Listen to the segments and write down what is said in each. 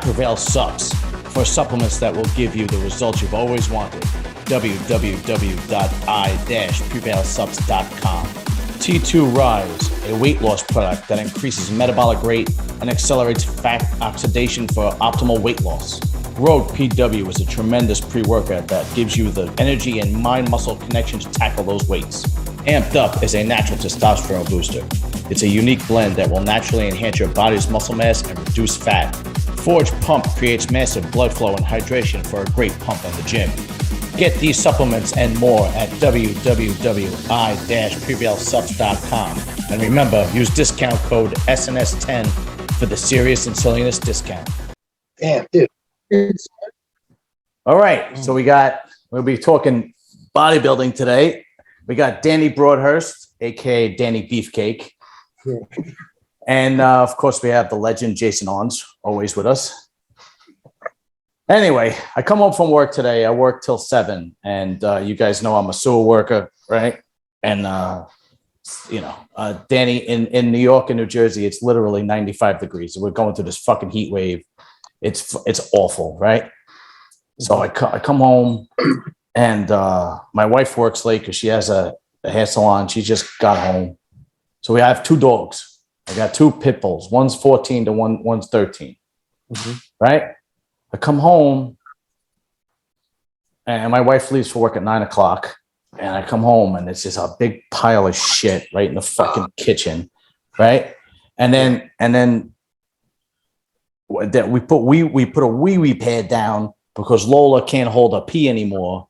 Prevail Sucks for supplements that will give you the results you've always wanted. www.i-prevailsups.com. T2 Rise, a weight loss product that increases metabolic rate and accelerates fat oxidation for optimal weight loss. Rogue PW is a tremendous pre-workout that gives you the energy and mind-muscle connection to tackle those weights. Amped Up is a natural testosterone booster. It's a unique blend that will naturally enhance your body's muscle mass and reduce fat. Forge Pump creates massive blood flow and hydration for a great pump in the gym. Get these supplements and more at www.i-prevailsups.com. And remember, use discount code SNS10 for the serious and silliness discount. Damn, dude. All right, so we'll be talking bodybuilding today. We got Danny Broadhurst, aka Danny Beefcake. And of course, we have the legend Jason Arntz, always with us. Anyway, I come home from work today. I work till 7, and you guys know I'm a sewer worker, right? And Danny, in New York and New Jersey, it's literally 95 degrees. We're going through this fucking heat wave. It's awful, right? So I come home, and my wife works late because she has a hair salon. She just got home. So we have 2 dogs. I got 2 pit bulls. One's 14 to one's 13. Mm-hmm. Right? I come home, and my wife leaves for work at 9 o'clock. And I come home, and it's just a big pile of shit right in the fucking kitchen, right? And then that we put a wee pad down because Lola can't hold her pee anymore.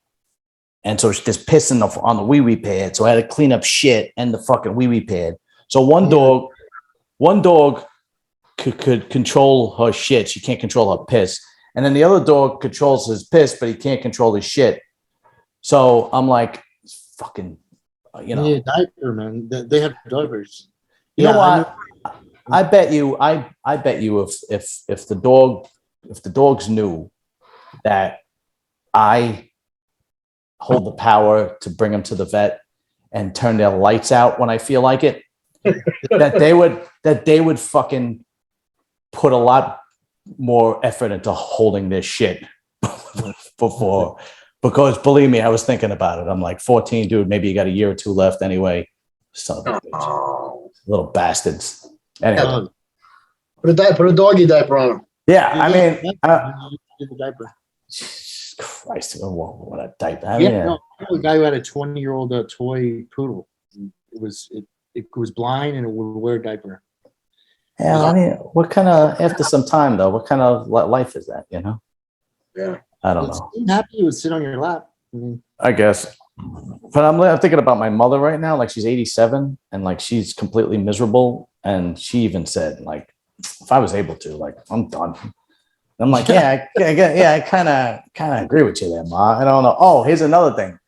And so there's piss on the wee pad. So I had to clean up shit and the fucking wee pad. So one dog could control her shit. She can't control her piss. And then the other dog controls his piss, but he can't control his shit. So I'm like, fucking, Yeah, diaper, man. They have diapers. You know what? I bet you if the dogs knew that I hold the power to bring them to the vet and turn their lights out when I feel like it, that they would fucking put a lot more effort into holding this shit before. Because believe me, I was thinking about it. I'm like, 14, dude, maybe you got a year or 2 left anyway. Son of a bitch. Little bastards. Anyway. Put a doggy diaper on him. Yeah, I mean, the diaper. Jesus Christ, what a diaper. A guy who had a 20-year-old toy poodle. It was blind and it would wear a diaper. Yeah, I mean, after some time though, what kind of life is that, Yeah. I don't know. Happy you would sit on your lap. I guess. But I'm thinking about my mother right now. Like, she's 87 and like she's completely miserable. And she even said, like, if I was able to, like, I'm done. I'm like, I kind of agree with you there, Ma. I don't know. Oh, here's another thing.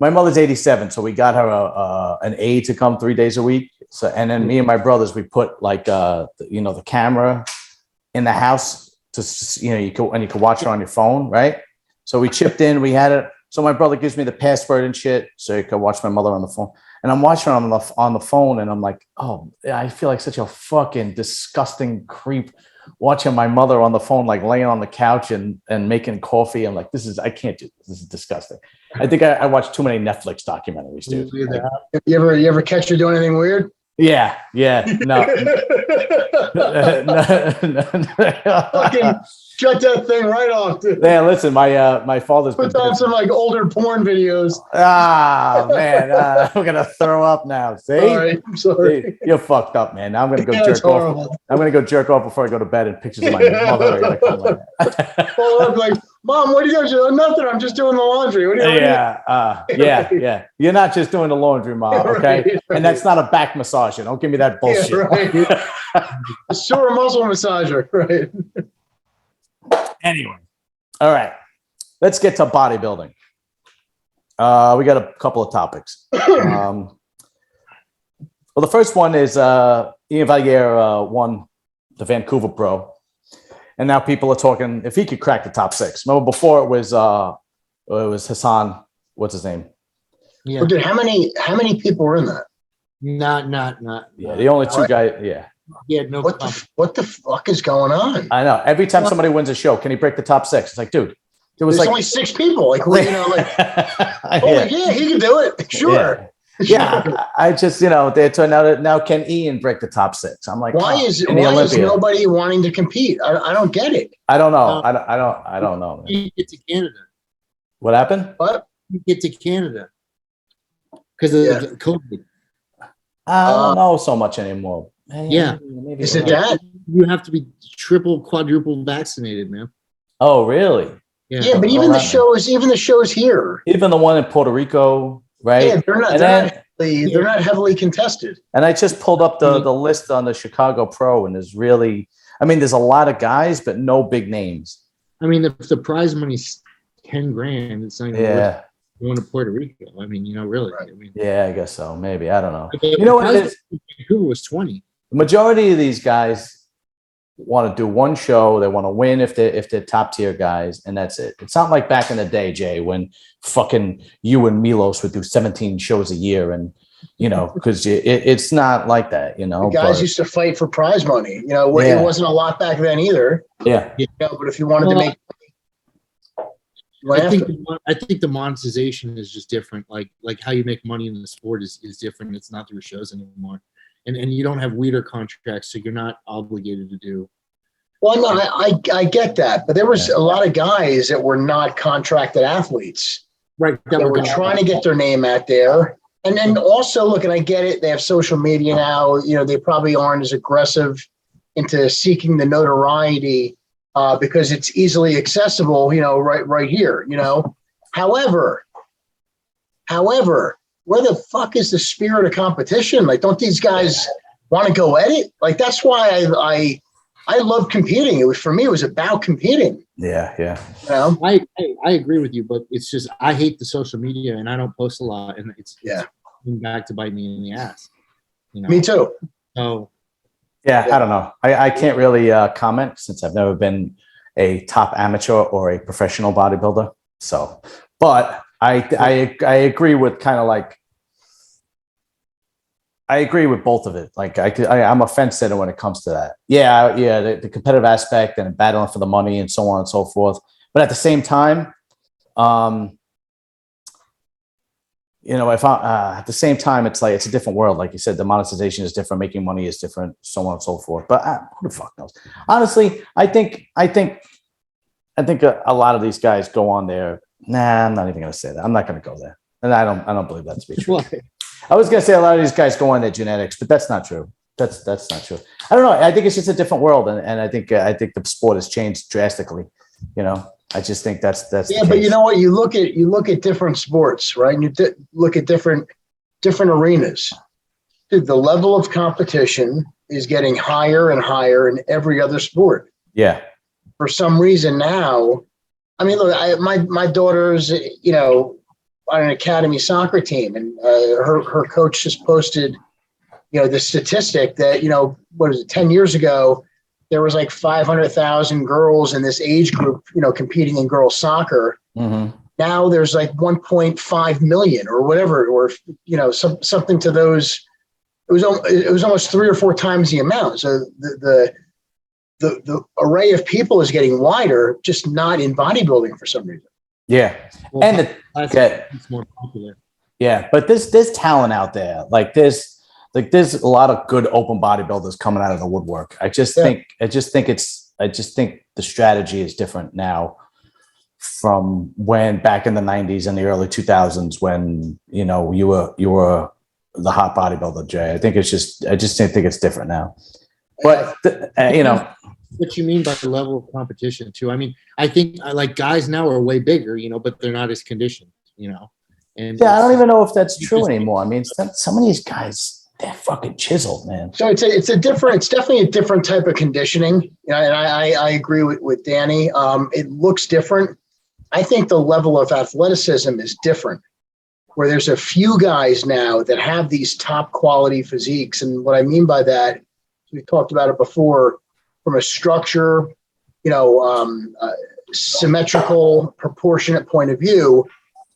My mother's 87, so we got her an aide to come 3 days a week. So, and then me and my brothers, we put like the camera in the house to you can watch it on your phone, right? So we chipped in, we had it. So my brother gives me the password and shit, so you can watch my mother on the phone. And I'm watching her on the phone, and I'm like, oh, I feel like such a fucking disgusting creep watching my mother on the phone, like laying on the couch and making coffee. I'm like, I can't do this. This is disgusting. I think I watched too many Netflix documentaries, dude. Like, you ever catch her doing anything weird? Yeah, no. Fucking shut that thing right off, dude. Yeah, listen, my father's put on some like older porn videos. Ah, man, I'm gonna throw up now. See, I'm sorry. See, you're fucked up, man. Now I'm gonna go jerk off. I'm gonna go jerk off before I go to bed, and pictures of my mother are gonna come like that. Well, I'm like, Mom, what are you doing? She's like, nothing. I'm just doing the laundry. What are you doing? Yeah. You're not just doing the laundry, Mom. Okay, right. And that's not a back massager. Don't give me that bullshit. Yeah, right. A sore muscle massager, right? Anyway, all right. Let's get to bodybuilding. We got a couple of topics. Well, the first one is Iain Valliere won the Vancouver Pro. And now people are talking if he could crack the top 6. Remember before it was Hassan. What's his name? Yeah. But dude, how many people were in that? Not. Yeah, the only 2 guys. Yeah, He had no. What the fuck is going on? I know. Every time somebody wins a show, can he break the top 6? It's like, dude, there was There's like only 6 people. Like, well, yeah. He can do it. Sure. Yeah, I just, they turned out now can Iain break the top 6? I'm like, why is nobody wanting to compete? I don't get it. I don't know. I don't know. Man. You get to Canada. What happened? What? You get to Canada because of COVID. I don't know so much anymore. Yeah. Maybe is it that? You have to be triple, quadruple vaccinated, man. Oh, really? Yeah, but even the shows here, even the one in Puerto Rico, right? Yeah, they're not heavily contested. And I just pulled up the list on the Chicago Pro, and there's a lot of guys, but no big names. I mean, if the prize money's $10,000, it's not even worth going to Puerto Rico. I mean, really. Right. I mean, I guess so. Maybe, I don't know. What it is? Vancouver was 20. The majority of these guys want to do one show. They want to win if they're top tier guys, and that's it. It's not like back in the day, Jay, when fucking you and Milos would do 17 shows a year, and because it's not like that. The guys used to fight for prize money. It wasn't a lot back then either. Yeah. But if you wanted to make, I think the monetization is just different. Like how you make money in the sport is different. It's not through shows anymore. And you don't have weeder contracts, so you're not obligated to do. Well, no, I get that, but there was a lot of guys that were not contracted athletes, right? That were trying to get their name out there, and then also look, and I get it. They have social media now. They probably aren't as aggressive into seeking the notoriety because it's easily accessible. Right here. However. Where the fuck is the spirit of competition? Like, don't these guys want to go at it? Like, that's why I love competing. For me, it was about competing. Yeah. I agree with you, but it's just I hate the social media and I don't post a lot, and it's coming back to bite me in the ass. Me too. So I don't know. I can't really comment since I've never been a top amateur or a professional bodybuilder. So, but I agree with I agree with both of it. Like I'm a fence sitter when it comes to that. The competitive aspect and battling for the money and so on and so forth. But at the same time, at the same time, it's like it's a different world. Like you said, the monetization is different, making money is different, so on and so forth. But who the fuck knows? Honestly, I think a lot of these guys go on there. Nah, I'm not even going to say that. I'm not going to go there, and I don't believe that to be true. I was going to say a lot of these guys go on their genetics, but that's not true. That's not true. I don't know. I think it's just a different world, and I think the sport has changed drastically. I just think that's yeah. But you know what? You look at different sports, right? And you look at different arenas. Dude, the level of competition is getting higher and higher in every other sport. Yeah. For some reason now, I mean, look, my daughter's on an academy soccer team, and her coach just posted, the statistic that what is it? 10 years ago, there was like 500,000 girls in this age group, competing in girls soccer. Mm-hmm. Now there's like 1.5 million or whatever, or something to those. It was almost 3 or 4 times the amount. So the array of people is getting wider, just not in bodybuilding for some reason. Yeah, well, and it's more popular. Yeah, but there's talent out there. There's a lot of good open bodybuilders coming out of the woodwork. I just think the strategy is different now from when back in the 90s and the early 2000s when you were the hot bodybuilder, Jay. I think I just think it's different now. But what you mean by the level of competition too? I mean, I think like guys now are way bigger, but they're not as conditioned, And I don't even know if that's true anymore. I mean, some of these guys, they're fucking chiseled, man. So it's definitely a different type of conditioning. And I agree with Danny. It looks different. I think the level of athleticism is different, where there's a few guys now that have these top quality physiques. And what I mean by that, we talked about it before, from a structure, symmetrical, proportionate point of view,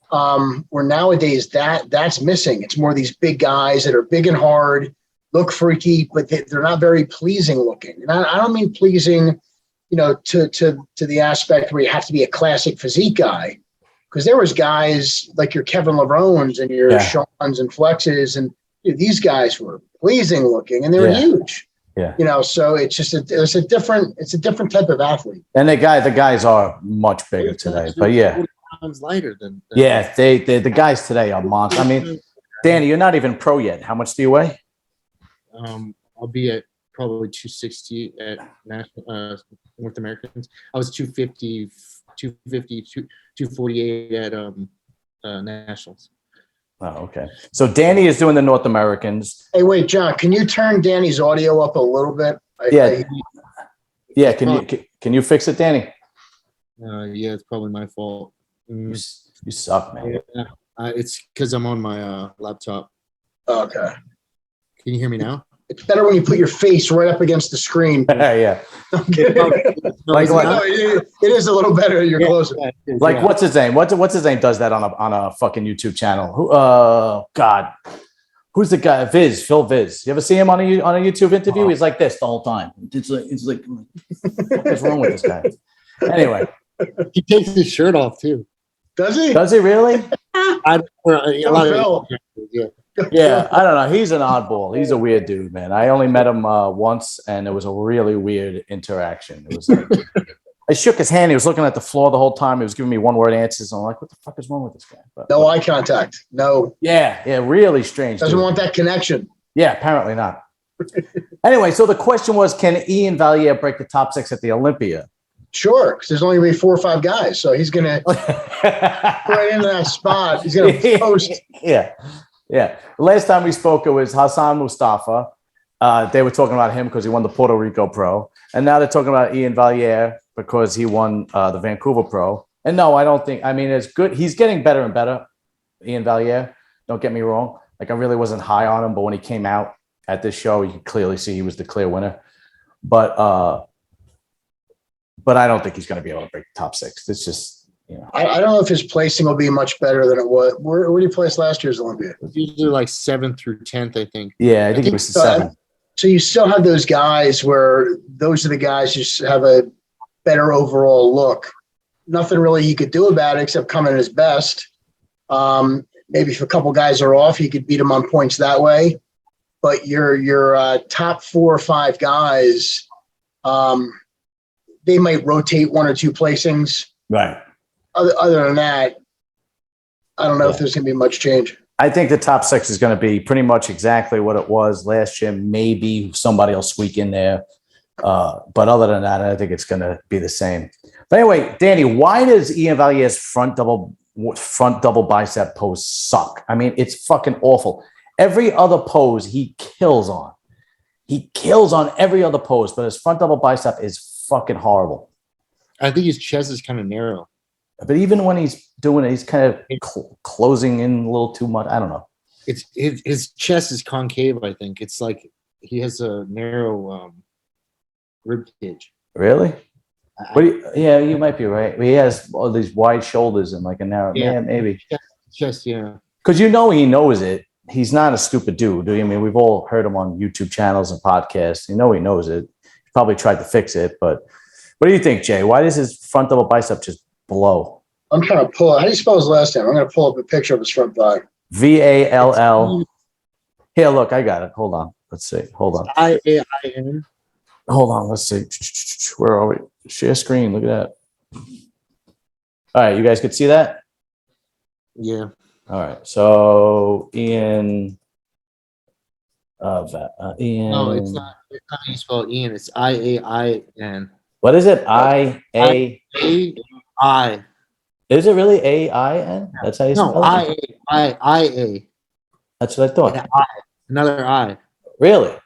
where nowadays that's missing. It's more these big guys that are big and hard, look freaky, but they're not very pleasing looking. And I don't mean pleasing, to the aspect where you have to be a classic physique guy. Because there was guys like your Kevin Lerones and your Sean's and Flexes, and these guys were pleasing looking, and they were huge. Yeah. So it's just it's a different type of athlete. And the guys are much bigger today, but yeah. 40 pounds lighter than the guys today are monsters. I mean, Danny, you're not even pro yet. How much do you weigh? I'll be at probably 260 at national North Americans. I was 250, 248 at nationals. Oh, okay. So Danny is doing the North Americans. Hey, wait, John, can you turn Danny's audio up a little bit? Yeah. Can you fix it, Danny? Yeah, it's probably my fault. You suck, man. Yeah, it's because I'm on my laptop. Okay. Can you hear me now? It's better when you put your face right up against the screen. Yeah. Like no, it is a little better. You're closer. Like what's his name? What's his name? Does that on a fucking YouTube channel? Who? God, who's the guy? Phil Viz. You ever see him on a YouTube interview? He's like this the whole time. It's like what is wrong with this guy? Anyway, he takes his shirt off too. Does he? Does he really? Yeah, I don't know. He's an oddball. He's a weird dude, man. I only met him once, and it was a really weird interaction. It was like, I shook his hand. He was looking at the floor the whole time. He was giving me one-word answers. I'm like, what the fuck is wrong with this guy? But, no eye contact. No. Yeah, really strange. Doesn't dude. want that connection. Yeah, apparently not. Anyway, so the question was, can Iain Valliere break the top 6 at the Olympia? Sure, because there's only going to be 4 or 5 guys, so he's going to right into that spot. He's going to post. Yeah. The last time we spoke, it was Hassan Mustafa. They were talking about him because he won the Puerto Rico Pro. And now they're talking about Iain Valliere because he won the Vancouver Pro. And no, I don't think, I mean, it's good. He's getting better and better, Iain Valliere. Don't get me wrong. Like, I really wasn't high on him, but when he came out at this show, you could clearly see he was the clear winner. But I don't think he's going to be able to break the top 6. It's just, I don't know if his placing will be much better than it was. Where did he place last year's Olympia? Usually like 7th through 10th, I think. Yeah, I think it was the 7th. So you still have those guys where those are the guys who just have a better overall look. Nothing really he could do about it except come in his best. Maybe if a couple guys are off, he could beat them on points that way. But your top 4 or 5 guys, they might rotate 1 or 2 placings. Right. Other than that, I don't know if there's going to be much change. I think the top 6 is going to be pretty much exactly what it was last year. Maybe somebody will squeak in there. But other than that, I think it's going to be the same. But anyway, Danny, why does Iain Valliere's front double bicep pose suck? I mean, it's fucking awful. Every other pose he kills on. He kills on every other pose, but his front double bicep is fucking horrible. I think his chest is kind of narrow. But even when he's doing it, he's kind of closing in a little too much. I don't know. It's his chest is concave, I think. It's like he has a narrow rib cage. Really? You might be right. He has all these wide shoulders and like a narrow. Yeah, maybe. Chest, yeah. Because he knows it. He's not a stupid dude. I mean, we've all heard him on YouTube channels and podcasts. He knows it. He probably tried to fix it. But what do you think, Jay? Why does his front double bicep just blow? I'm trying to pull it. How do you spell his last name? I'm going to pull up a picture of his front thigh. Vall. Here, look, I got it. Hold on. Let's see. Hold on. Iain. Hold on. Let's see. Where are we? Share screen. Look at that. All right. You guys could see that? Yeah. All right. So Iain. Iain. No, it's not how you spell Iain. It's Iain. What is it? I-A. I. Is it really A-I-N? That's how you spell it? I-A. That's what I thought. Yeah, another I. Really?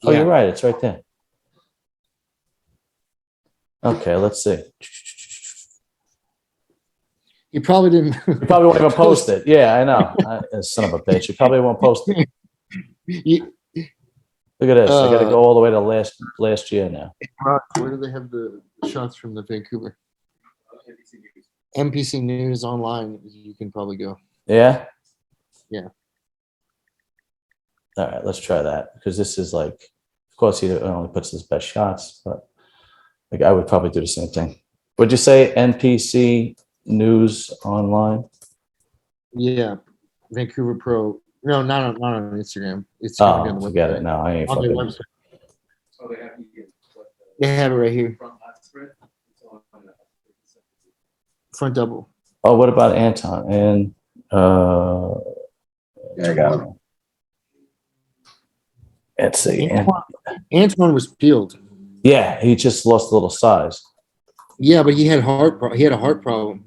Oh, Yeah. you're right. It's right there. Okay, let's see. You probably didn't. You probably won't even post it. Yeah, I know. Son of a bitch. You probably won't post it. Look at this. I got to go all the way to last year now. Where do they have the shots from the Vancouver? NPC News online. You can probably go. Yeah? Yeah. All right, let's try that because this is like, of course, he only puts his best shots, but like I would probably do the same thing. Would you say NPC News Online? Yeah, Vancouver Pro. No, not on Instagram. It's Oh, on the forget website. it. No, I ain't On their fucking. website. They have it right here. Front double. Oh, what about Anton? And I got him. Let's see. Antoine was peeled. Yeah, he just lost a little size. Yeah, but he had a heart problem.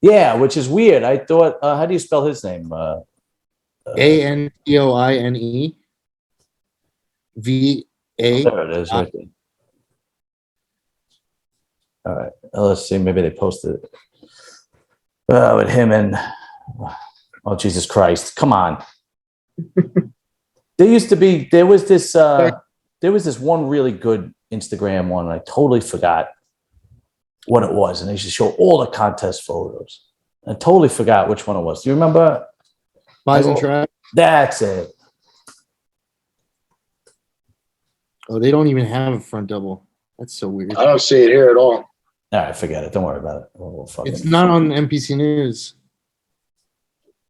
Yeah, which is weird. I thought, how do you spell his name? Antoine VA. There it is, right there. All right, let's see. Maybe they posted it with him and. Oh Jesus Christ! Come on. There was this one really good Instagram one. I totally forgot what it was, and they used to show all the contest photos. I totally forgot which one it was. Do you remember? Bison Track. That's it. Oh, they don't even have a front double. That's so weird. I don't see it here at all. All right, forget it. Don't worry about it. We'll It's not on NPC News.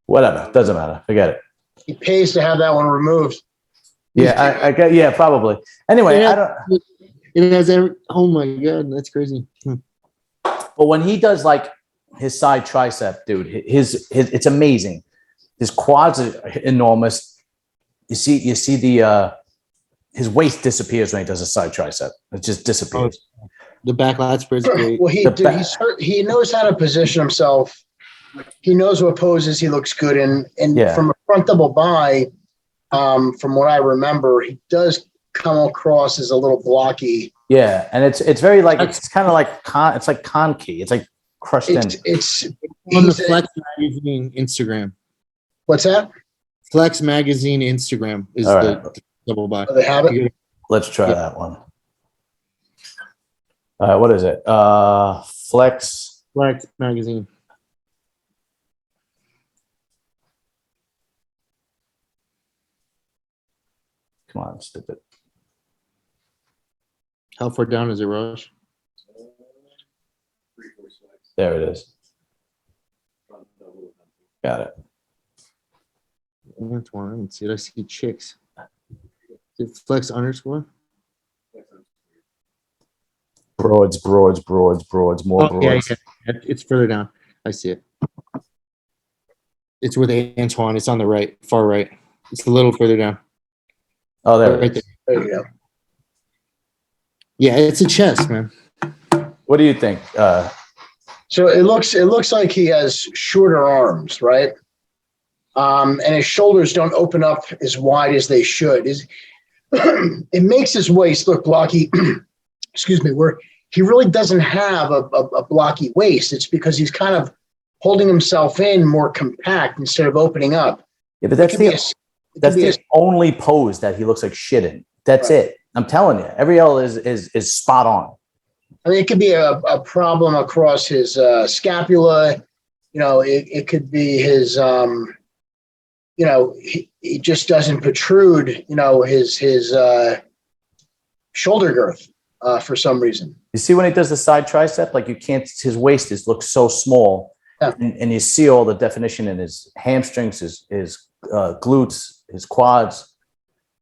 Whatever. Doesn't matter. Forget it. He pays to have that one removed. Yeah, I get. Yeah, probably. Anyway, Yeah. I don't. It has every. Oh my god, that's crazy. But when he does like his side tricep, dude, his it's amazing. His quads are enormous. You see the his waist disappears when he does a side tricep. It just disappears. The back lat spread's great. Well, he knows how to position himself. He knows what poses he looks good in, and from a front double by, from what I remember, he does come across as a little blocky. Yeah, and it's very like it's kind of like it's like conky. It's like crushed in. It's on the Flex Magazine Instagram. What's that? Flex Magazine Instagram is the double by. Oh, they have it? Let's try that one. All right, what is it? Flex Magazine. Come on, stupid. How far down is it, Rush? There it is. Got it. Antoine, I didn't see it. I see chicks. Is it Flex underscore? Broads, more broads. Yeah. It's further down. I see it. It's with Antoine. It's on the right, far right. It's a little further down. Oh, there There you go. Yeah, it's a chest, man. What do you think? So it looks like he has shorter arms, right? And his shoulders don't open up as wide as they should. It makes his waist look blocky. Excuse me, where he really doesn't have a blocky waist. It's because he's kind of holding himself in more compact instead of opening up. Yeah, but that's the only pose that he looks like shit in. That's it. I'm telling you, every L is spot on. I mean, it could be a problem across his scapula. You know, it could be his, you know, he just doesn't protrude, you know, his shoulder girth for some reason. You see when he does the side tricep, like you can't, his waist looks so small. Yeah. And you see all the definition in his hamstrings, his glutes, his quads,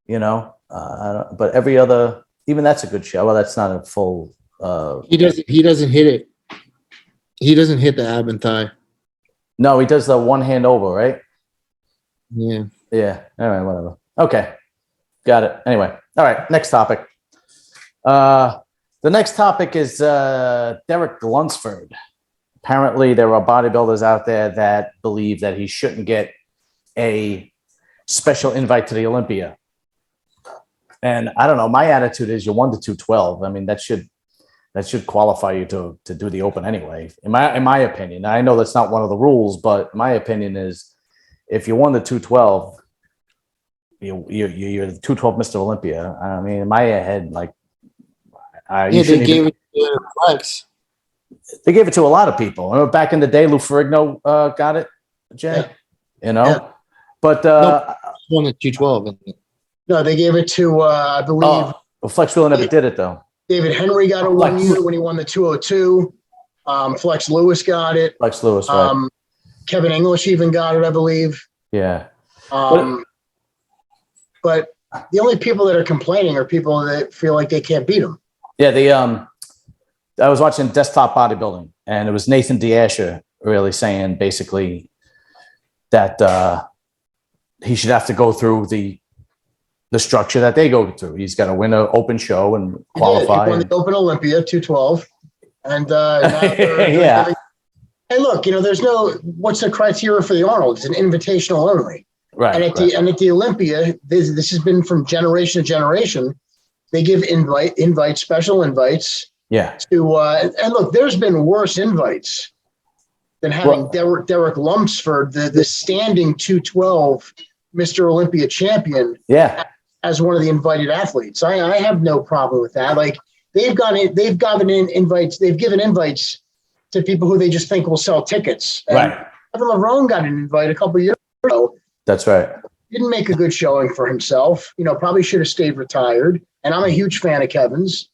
you know. But every other, even that's a good show. Well, that's not a full. He doesn't hit it. He doesn't hit the ab and thigh. No, he does the one hand over, right? Yeah. Yeah. All right. Whatever. Okay. Got it. Anyway. All right. Next topic. The next topic is Derek Lunsford. Apparently, there are bodybuilders out there that believe that he shouldn't get a special invite to the Olympia. And I don't know. My attitude is you're 1 to 212. I mean, that should qualify you to do the Open anyway. In my opinion, I know that's not one of the rules, but my opinion is if you're 1 to 212, you're the 212 Mr. Olympia. I mean, in my head, like, they gave it to Flex. They gave it to a lot of people. Remember back in the day, Lou Ferrigno got it, Jay. Yeah. You know, Yeah. but 1 to 212. No, they gave it to, I believe, well, Flex Wheeler never did it though. David Henry got it one year when he won the 202. Flex Lewis got it. Flex Lewis, right? Kevin English even got it, I believe. Yeah. But the only people that are complaining are people that feel like they can't beat them. Yeah, I was watching Desktop Bodybuilding, and it was Nathan D'Asher really saying basically that he should have to go through the structure that they go through. He's got to win an open show and qualify. He won the Open Olympia 212, and yeah. Hey, look, there's what's the criteria for the Arnold? It's an invitational only. Right. And at the Olympia, this has been from generation to generation. They give special invites. Yeah. To and look, there's been worse invites than having Derek Lumpsford, the standing 212 Mr. Olympia champion. Yeah. As one of the invited athletes. I have no problem with that. Like they've given invites to people who they just think will sell tickets. And right. Kevin Levrone got an invite a couple years ago. That's right. Didn't make a good showing for himself. Probably should have stayed retired. And I'm a huge fan of Kevin's.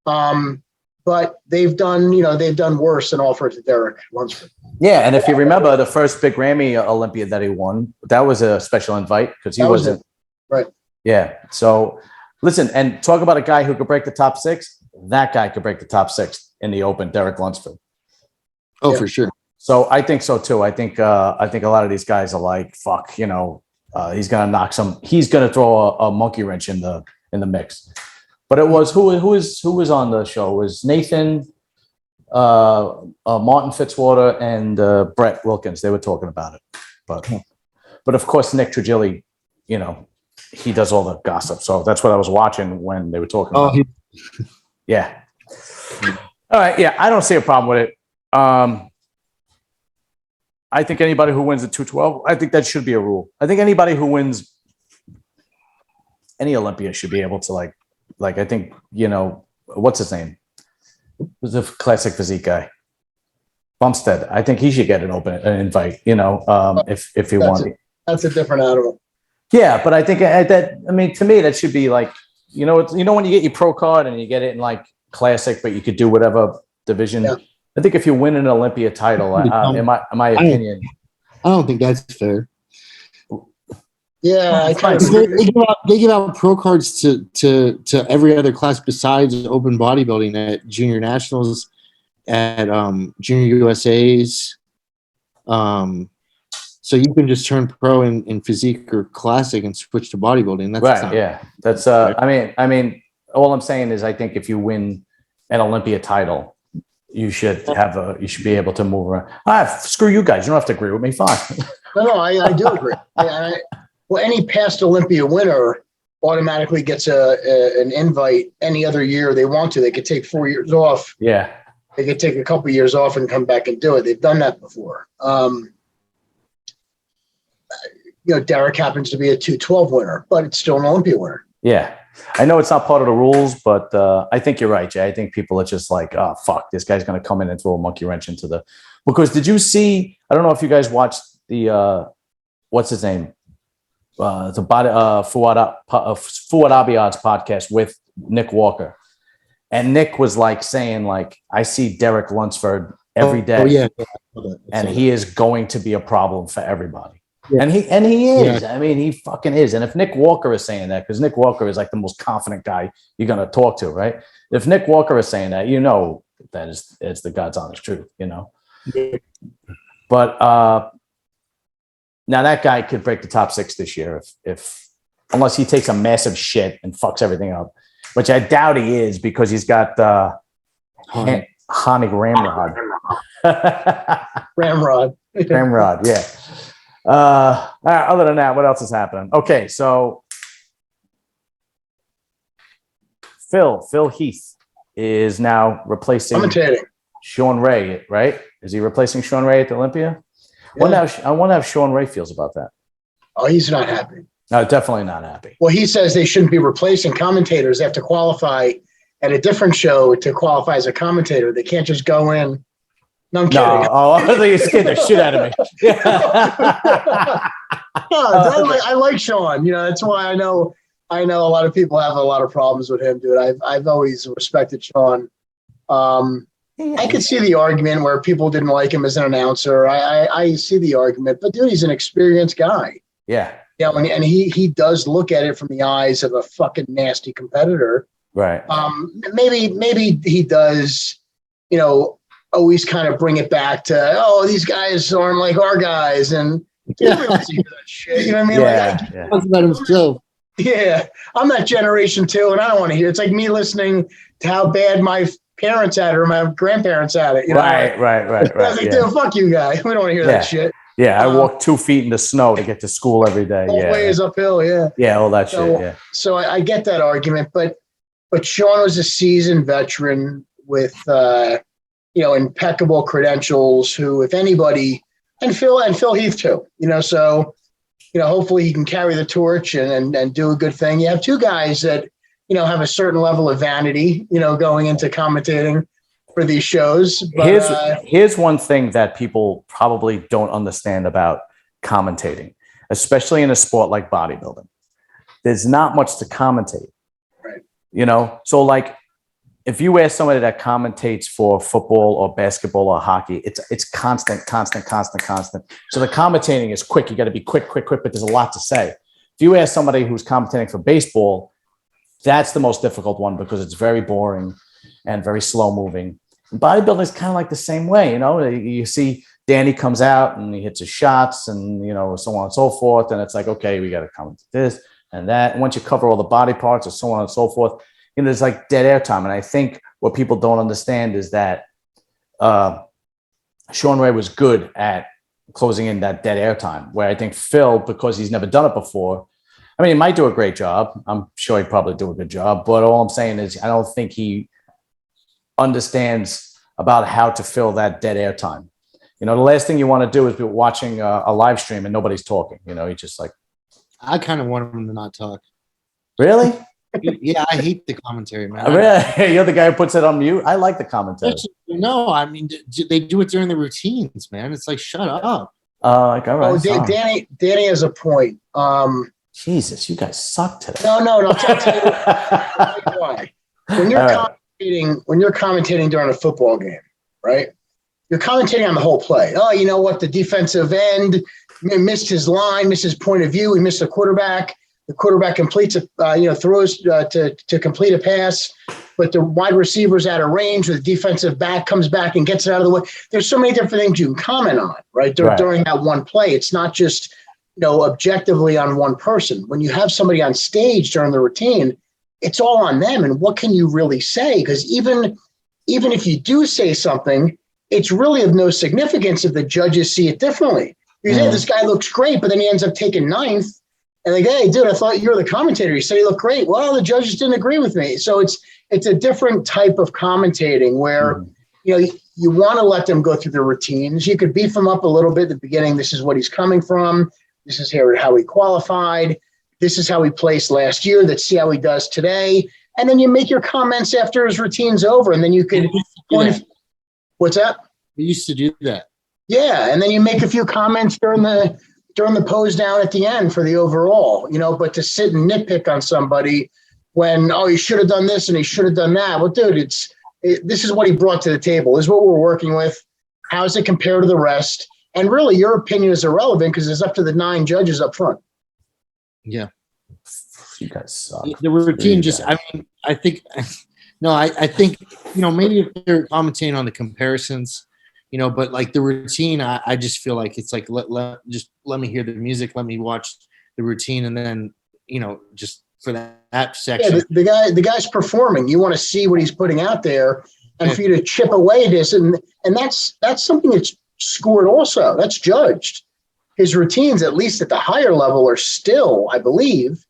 But they've done worse than offer to Derek Lunsford. Yeah, and if you remember the first Big Grammy Olympia that he won, that was a special invite because he wasn't right. Yeah. So listen, and talk about a guy who could break the top 6. That guy could break the top 6 in the Open, Derek Lunsford. Oh, yeah. For sure. So I think so too. I think a lot of these guys are like, fuck, he's gonna he's gonna throw a monkey wrench in the mix. But it was who was on the show? It was Nathan, Martin Fitzwater, and Brett Wilkins. They were talking about it. But of course Nick Trigilli, he does all the gossip. So that's what I was watching when they were talking about it. Yeah. All right. Yeah, I don't see a problem with it. I think anybody who wins the 212, I think that should be a rule. I think anybody who wins any Olympia should be able to like I think, what's his name? Who's the classic physique guy? Bumstead. I think he should get an invite, if he wanted. That's a different animal. Yeah, but I think to me, that should be like, when you get your pro card and you get it in like classic, but you could do whatever division. Yeah. I think if you win an Olympia title, in my opinion, I don't think that's fair. Yeah, they give out pro cards to every other class besides open bodybuilding at junior nationals, at junior USAs. So you can just turn pro in physique or classic and switch to bodybuilding. That's right. Yeah, that's. I mean, all I'm saying is, I think if you win an Olympia title, you should be able to move around. Screw you guys. You don't have to agree with me. Fine. No, I do agree. Well, any past Olympia winner automatically gets an invite any other year they want to. They could take 4 years off. Yeah. They could take a couple of years off and come back and do it. They've done that before. Derek happens to be a 212 winner, but it's still an Olympia winner. Yeah. I know it's not part of the rules, but I think you're right, Jay. I think people are just like, oh, fuck, this guy's going to come in and throw a monkey wrench into the – because did you see – I don't know if you guys watched the what's his name? The Fuad Abiyad's podcast with Nick Walker. And Nick was like saying, like, I see Derek Lunsford every day. Oh, yeah. And he is going to be a problem for everybody. Yeah. And he is. Yeah. I mean, he fucking is. And if Nick Walker is saying that, because Nick Walker is like the most confident guy you're going to talk to, right? If Nick Walker is saying that, that is the God's honest truth, Yeah. But now that guy could break the top 6 this year if unless he takes a massive shit and fucks everything up, which I doubt he is because he's got Hanik Ramrod. Ramrod, yeah. All right, other than that, what else is happening? Okay, so Phil Heath is now replacing Sean Ray, right? Is he replacing Sean Ray at the Olympia? Yeah. I wonder how Sean Ray feels about that. Oh, he's not happy. No, definitely not happy. Well, he says they shouldn't be replacing commentators. They have to qualify at a different show to qualify as a commentator. They can't just go in. No, I'm kidding. I think you scared the shit out of me. I like Sean. That's why I know I know a lot of people have a lot of problems with him, dude. I've always respected Sean. I could see the argument where people didn't like him as an announcer. I see the argument, but dude, he's an experienced guy. Yeah. Yeah, and he does look at it from the eyes of a fucking nasty competitor. Right. Maybe he does, always kind of bring it back to, oh, these guys aren't like our guys, and yeah. That shit, you know what I mean? Yeah. Talks about himself. Yeah, I'm that generation too, and I don't want to hear. It's like me listening to how bad my parents had it or my grandparents had it. Right. I was like, dude, fuck you guys. We don't want to hear that shit. Yeah, I walk 2 feet in the snow to get to school every day. Whole way is uphill. Yeah. Yeah, all that shit. Yeah. So I get that argument, but Sean was a seasoned veteran with impeccable credentials. Who, if anybody, and Phil Heath too. So hopefully he can carry the torch and do a good thing. You have two guys that have a certain level of vanity, going into commentating for these shows. But, here's one thing that people probably don't understand about commentating, especially in a sport like bodybuilding. There's not much to commentate. Right. So like if you ask somebody that commentates for football or basketball or hockey, it's constant. So the commentating is quick. You got to be quick, but there's a lot to say. If you ask somebody who's commentating for baseball, that's the most difficult one because it's very boring and very slow moving. Bodybuilding is kind of like the same way. You see Danny comes out and he hits his shots and, so on and so forth. And it's like, okay, we got to comment this and that. And once you cover all the body parts or so on and so forth, there's like dead air time. And I think what people don't understand is that Sean Ray was good at closing in that dead air time, where I think Phil, because he's never done it before, I mean, he might do a great job. I'm sure he'd probably do a good job. But all I'm saying is I don't think he understands about how to fill that dead air time. The last thing you want to do is be watching a live stream and nobody's talking. You just like. I kind of want him to not talk. Really? Yeah, I hate the commentary, man. Really? You're the guy who puts it on mute? I like the commentary. No, I mean, they do it during the routines, man. It's like, shut up. All right. Oh, Danny has a point. Jesus, you guys suck today. No. I'll tell you why. When you're commentating during a football game, right? You're commentating on the whole play. Oh, you know what? The defensive end missed his line, missed his point of view. He missed the quarterback. The quarterback completes throws to complete a pass, but the wide receiver's out of range. The defensive back comes back and gets it out of the way. There's so many different things you can comment on, right? During that one play. It's not just, objectively on one person. When you have somebody on stage during the routine, it's all on them. And what can you really say? Because even if you do say something, it's really of no significance if the judges see it differently. You say, this guy looks great, but then he ends up taking ninth. And like, hey, dude, I thought you were the commentator. You said he looked great. Well, the judges didn't agree with me. So it's a different type of commentating where, you want to let them go through the routines. You could beef them up a little bit at the beginning. This is what he's coming from. This is how he qualified. This is how he placed last year. Let's see how he does today. And then you make your comments after his routine's over. And then you could what's that? We used to do that. Yeah. And then you make a few comments during the pose down at the end for the overall, but to sit and nitpick on somebody when, he should have done this and he should have done that. Well, dude, this is what he brought to the table. This is what we're working with. How does it compare to the rest? And really your opinion is irrelevant because it's up to the 9 judges up front. Yeah. You guys suck. The routine I think maybe if they're commentating on the comparisons, but like the routine, I just feel like it's like let me hear the music, let me watch the routine, and then just for that section. Yeah, the guy's performing. You want to see what he's putting out there, and for you to chip away this, and that's something that's scored also. That's judged. His routines, at least at the higher level, are still, I believe,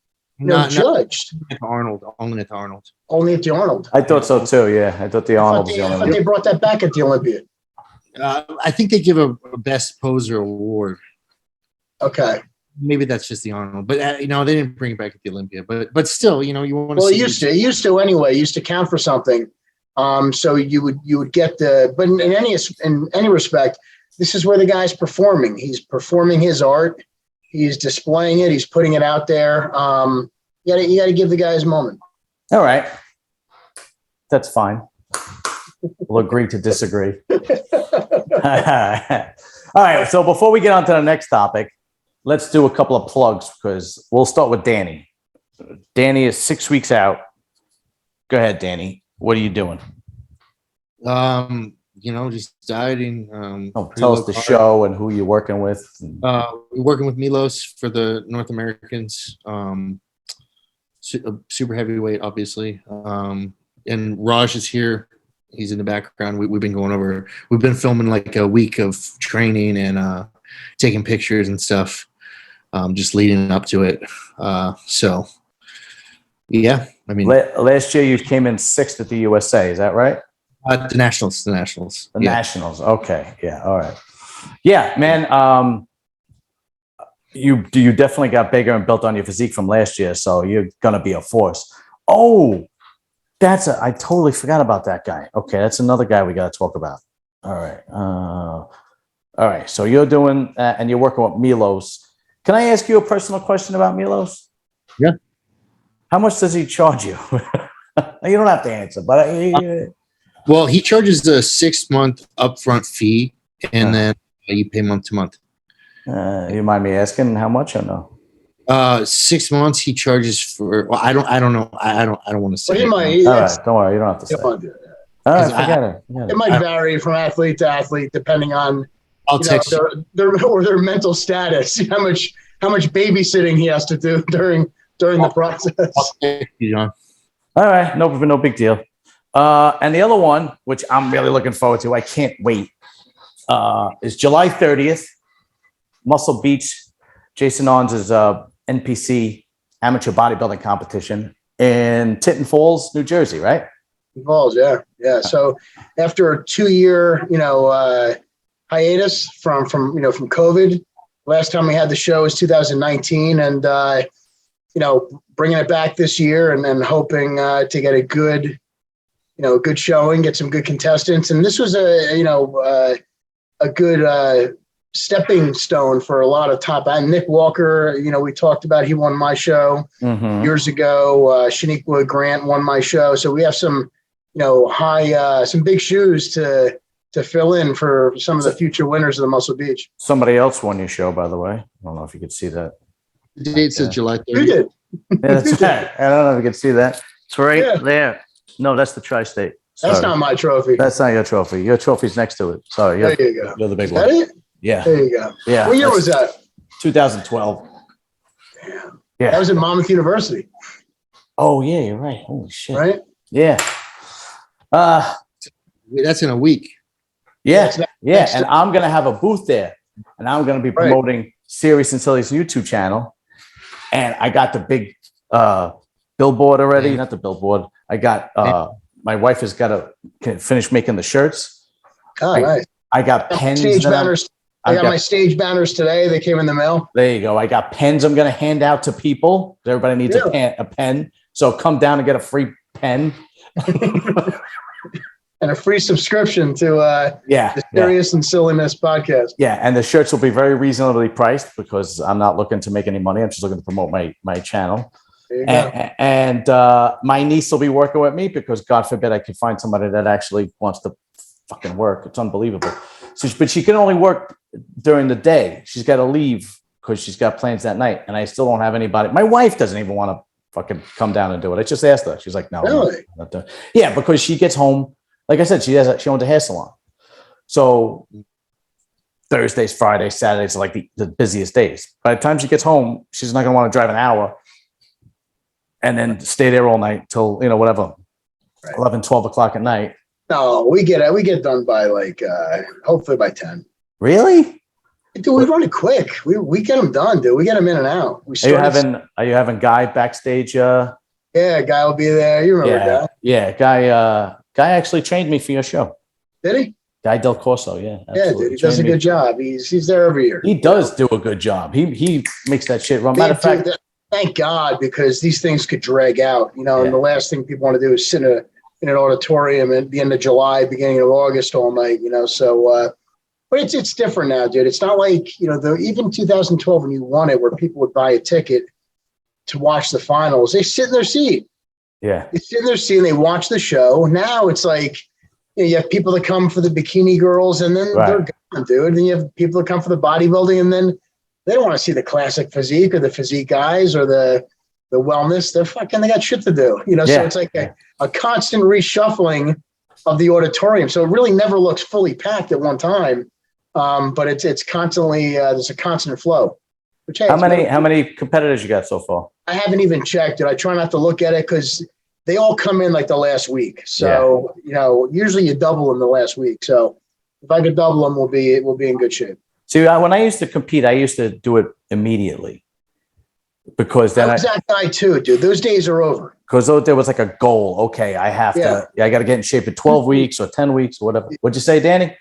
judged. Only at the Arnold. Only at the Arnold. I thought so too. Yeah, I thought the Arnold was the only one. They brought that back at the Olympia. I think they give a best poser award. Okay. Maybe that's just the Arnold, but they didn't bring it back at the Olympia. But still, you want to. Well, it used to anyway. It used to count for something. So you would get but in any respect, this is where the guy's performing. He's performing his art. He's displaying it. He's putting it out there. You gotta give the guy his moment. All right. That's fine. We'll agree to disagree. All right. So before we get on to the next topic, let's do a couple of plugs because we'll start with Danny. Danny is 6 weeks out. Go ahead, Danny. What are you doing? Just dieting. Tell us the show and who you're working with. We're working with Milos for the North Americans. Super heavyweight, obviously. And Raj is here. He's in the background. We've been going over. We've been filming like a week of training and taking pictures and stuff. Just leading up to it. So, yeah. I mean, last year you came in 6th at the USA. Is that right? The Nationals. The Nationals. Okay. Yeah. All right. Yeah, man. You definitely got bigger and built on your physique from last year, so you're gonna be a force. Oh, I totally forgot about that guy. Okay, that's another guy we got to talk about. All right. All right. So you're doing and you're working with Milos. Can I ask you a personal question about Milos? Yeah. How much does he charge you? You don't have to answer, but well, he charges a 6-month upfront fee, and then you pay month to month. You mind me asking how much or no? 6 months he charges for. Well, I don't know. I don't want to say. Well, all right, don't worry. You don't have to say. All right, forget it. It might vary from athlete to athlete depending on their mental status. How much babysitting he has to do during the process. Thank you, John. All right, no big deal. And the other one, which I'm really looking forward to, I can't wait, is July 30th, Muscle Beach, Jason Arntz's NPC amateur bodybuilding competition in Tinton Falls, New Jersey, right? Falls, yeah. So after a 2-year, hiatus from COVID, last time we had the show was 2019, and bringing it back this year and then hoping to get a good showing, get some good contestants, and this was a good stepping stone for a lot of top. Nick Walker, we talked about, he won my show years ago. Shaniqua Grant won my show, so we have some some big shoes to fill in for some of the future winners of the Muscle Beach. Somebody else won your show, by the way. I don't know if you could see that. The date says July 30th. You did. Yeah, that's right. I don't know if you can see that. It's right there. No, that's the Tri-State. Sorry. That's not my trophy. That's not your trophy. Your trophy's next to it. Sorry. There you go. You're the big Is one. that it? Yeah. There you go. Yeah. What year was that? 2012. Damn. Yeah. That was at Monmouth University. Oh, yeah, you're right. Holy shit. Right? Yeah. That's in a week. Yeah. Yeah. And I'm going to have a booth there. And I'm going to be promoting Serious and Silly's YouTube channel. And I got the big billboard already. Not the billboard. I got my wife has got to finish making the shirts. Oh, nice. I got pens. Stage banners. I got my stage banners today. They came in the mail. There you go. I got pens I'm going to hand out to people. Everybody needs a pen. So come down and get a free pen. And a free subscription to the Serious and Silliness podcast. Yeah, and the shirts will be very reasonably priced because I'm not looking to make any money. I'm just looking to promote my channel. And my niece will be working with me because God forbid I could find somebody that actually wants to fucking work. It's unbelievable. So, but she can only work during the day. She's got to leave because she's got plans that night. And I still don't have anybody. My wife doesn't even want to fucking come down and do it. I just asked her. She's like, no. Really? Not doing it. Yeah, because she gets home. Like I said, she owns a hair salon. So Thursdays, Fridays, Saturdays are like the busiest days. By the time she gets home, she's not going to want to drive an hour and then stay there all night till, 11, 12 o'clock at night. No, we get done by hopefully by 10. Really? Dude, we run it quick. We get them done, dude. We get them in and out. Are you having Guy backstage? Yeah, Guy will be there. You remember that? Yeah, Guy actually trained me for your show. Did he? Guy Del Corso, yeah. Absolutely. Yeah, dude, he does a good job. He's there every year. He does do a good job. He makes that shit run. Matter of fact, thank God, because these things could drag out, and the last thing people want to do is sit in an auditorium at the end of July, beginning of August all night, so but it's different now, dude. It's not like, even 2012 when you won it, where people would buy a ticket, to watch the finals, they sit in their seat. Yeah. They sit in their seat and they watch the show. Now it's like, you have people that come for the bikini girls and then they're gone, dude. And then you have people that come for the bodybuilding and then they don't want to see the classic physique or the physique guys or the wellness. They got shit to do. So it's like a constant reshuffling of the auditorium. So it really never looks fully packed at one time. But it's constantly, there's a constant flow. Which, hey, how many competitors you got so far? I haven't even checked it. I try not to look at it because they all come in like the last week. So, usually you double them the last week. So if I could double them, we'll be in good shape. See, when I used to compete, I used to do it immediately because then I was that guy too, dude. Those days are over. Because there was like a goal. Okay, I got to get in shape in 12 weeks or 10 weeks or whatever. What'd you say, Danny?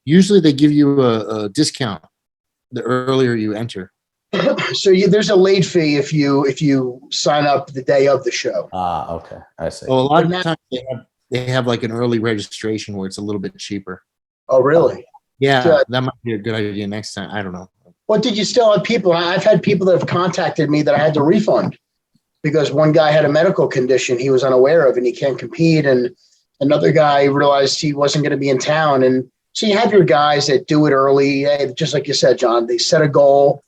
Usually they give you a discount the earlier you enter. So there's a late fee if you sign up the day of the show. Okay, I see. Well, a lot of times they have like an early registration where it's a little bit cheaper. Oh, really? Yeah, that might be a good idea next time. I don't know. What did you still have people? I've had people that have contacted me that I had to refund because one guy had a medical condition he was unaware of and he can't compete, and another guy realized he wasn't going to be in town. And so you have your guys that do it early, just like you said, John. They set a goal.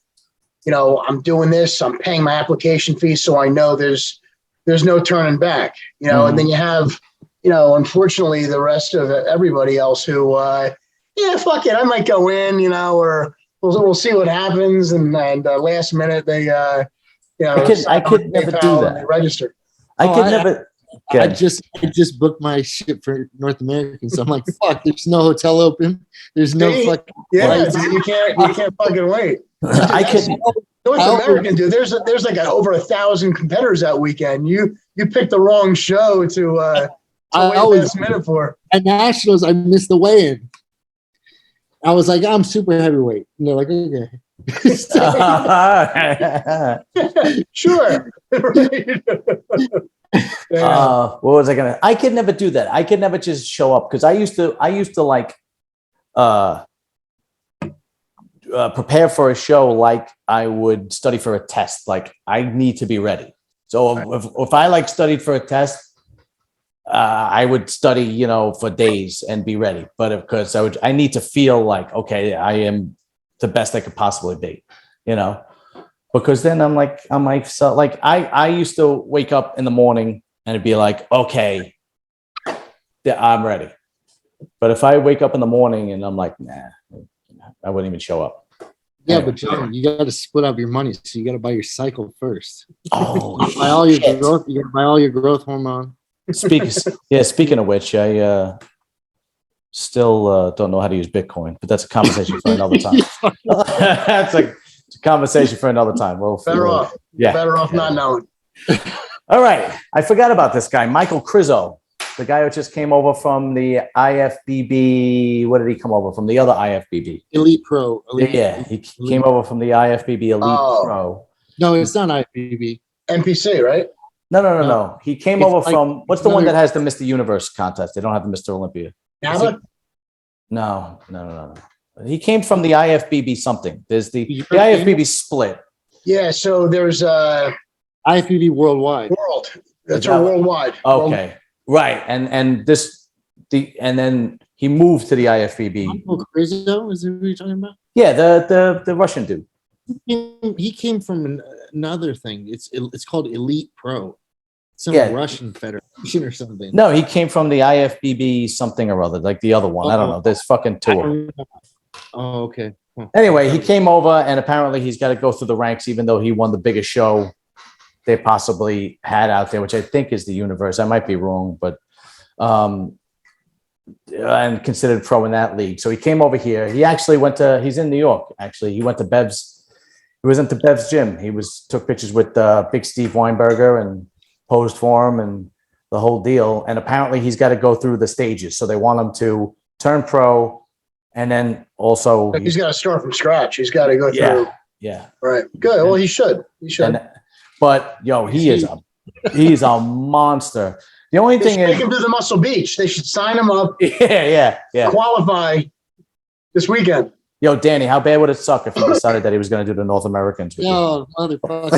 I'm doing this. I'm paying my application fee, so I know there's no turning back. And then you have, unfortunately, the rest of everybody else who, fuck it, I might go in, or we'll see what happens. And last minute they, I could never do that. They register. I just booked my shit for North American, so I'm like, fuck. There's no hotel open. There's no fucking. Yeah, you can't fucking wait. I could. North American, dude. There's like over 1,000 competitors that weekend. You picked the wrong show to wait last minute for. At Nationals, I missed the weigh-in. I was like, I'm super heavyweight. And they're like, okay. Sure. What was I gonna? I could never do that. I could never just show up because I used to like prepare for a show like I would study for a test. Like I need to be ready. So if I like studied for a test, I would study, for days and be ready. But of course, I need to feel like, okay, I am the best I could possibly be, because then I used to wake up in the morning and it'd be like, okay, I'm ready. But if I wake up in the morning and I'm like, nah, I wouldn't even show up. Yeah, but John, you got to split up your money, so you got to buy your cycle first. Oh, you buy all your growth. You got to buy all your growth hormone. Speaking of which, I still don't know how to use Bitcoin, but that's a conversation for another time. That's a conversation for another time. Well, better off not knowing. All right, I forgot about this guy, Michael Crizzo. The guy who just came over from the IFBB. What did he come over from? The other IFBB. Elite Pro. He came over from the IFBB Elite Pro. No, it's not IFBB. NPC, right? No. He came over from, what's the one that has the Mr. Universe contest? They don't have the Mr. Olympia. No. He came from the IFBB something. There's the IFBB split. Yeah, so there's IFBB Worldwide. That's our worldwide. Okay. Right, and then he moved to the IFBB. Crizzo, is that what you're talking about? Yeah, the Russian dude. He came from another thing. It's called Elite Pro. Some Russian federation or something. No, he came from the IFBB something or other, like the other one. I don't know. There's fucking two of them. Oh, okay. Huh. Anyway, he came over, and apparently he's got to go through the ranks, even though he won the biggest show they possibly had out there, which I think is the Universe. I might be wrong, but and considered pro in that league. So he came over here. He actually he's in New York. Actually, he went to Bev's. He was into Bev's gym. He took pictures with Big Steve Weinberger and posed for him and the whole deal. And apparently he's got to go through the stages. So they want him to turn pro, and then also he's got to start from scratch. He's got to go through. Yeah. Right. Good. Well, he should. But he's a monster. The only thing is, take him to the Muscle Beach. They should sign him up. Yeah. Qualify this weekend. Yo, Danny, how bad would it suck if he decided that he was going to do the North Americans? With No, motherfucker.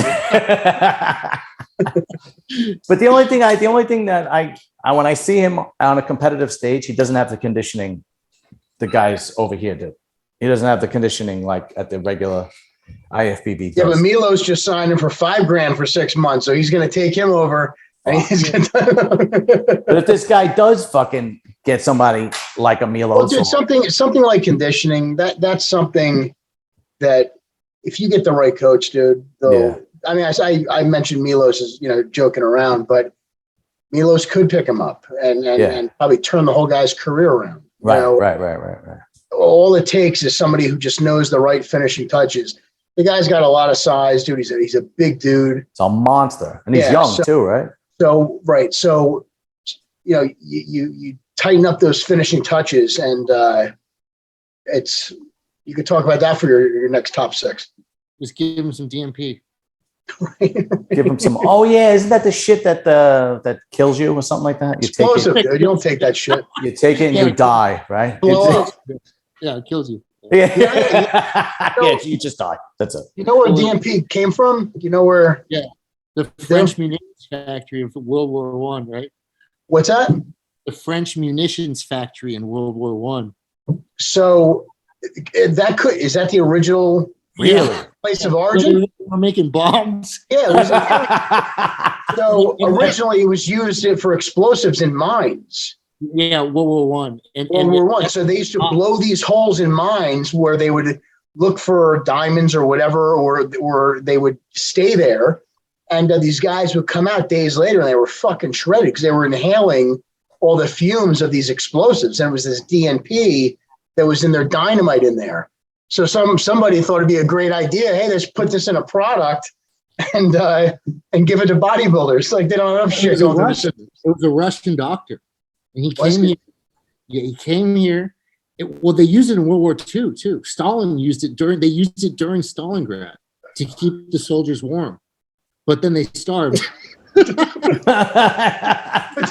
But the only thing that I when I see him on a competitive stage, he doesn't have the conditioning the guys over here do. He doesn't have the conditioning like at the regular IFBB. Yeah, but Milos just signed him for $5,000 for 6 months, so he's going to take him over. And he's But if this guy does fucking get somebody like a Milos, well, dude, something like conditioning, that's something that if you get the right coach, dude, though. I mean, I mentioned Milos as, joking around, but Milos could pick him up and probably turn the whole guy's career around. Right. All it takes is somebody who just knows the right finishing touches. The guy's got a lot of size, dude. He's a big dude. It's a monster, and he's young too, right? So right, so you tighten up those finishing touches, and you could talk about that for your next top 6. Just give him some DNP. Give him some. Oh yeah, isn't that the shit that kills you or something like that? You Explosive, take it, dude. You don't take that shit. You take it and you die, right? Yeah, it kills you. Yeah, you just die. That's it. You know where DNP came from? You know where? Yeah, the French munitions factory of World War One, right? What's that? The French munitions factory in World War One. So is that the original place of origin? We're making bombs. Yeah. So originally it was used for explosives in mines. Yeah, World War One. World War One. So they used to blow these holes in mines where they would look for diamonds or whatever, or they would stay there. And these guys would come out days later and they were fucking shredded because they were inhaling all the fumes of these explosives. And it was this DNP that was in their dynamite in there. So somebody thought it'd be a great idea. Hey, let's put this in a product and give it to bodybuilders. Like they don't have shit going through the system. It was a Russian doctor. And he came here. Yeah, he came here. They used it in World War II too. Stalin used it during Stalingrad to keep the soldiers warm. But then they starved. But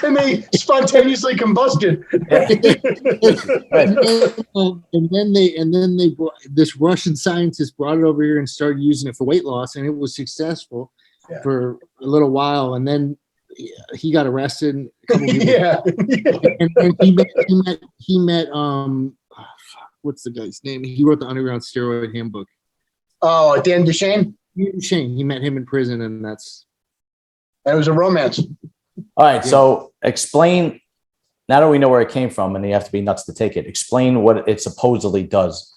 then they spontaneously combusted. and then they brought, this Russian scientist brought it over here and started using it for weight loss, and it was successful for a little while. And then he got arrested. And he met what's the guy's name? He wrote the Underground Steroid Handbook. Oh, Dan Duchesne? Duchesne. He met him in prison, and it was a romance. All right, so explain. Now that we know where it came from, and you have to be nuts to take it, explain what it supposedly does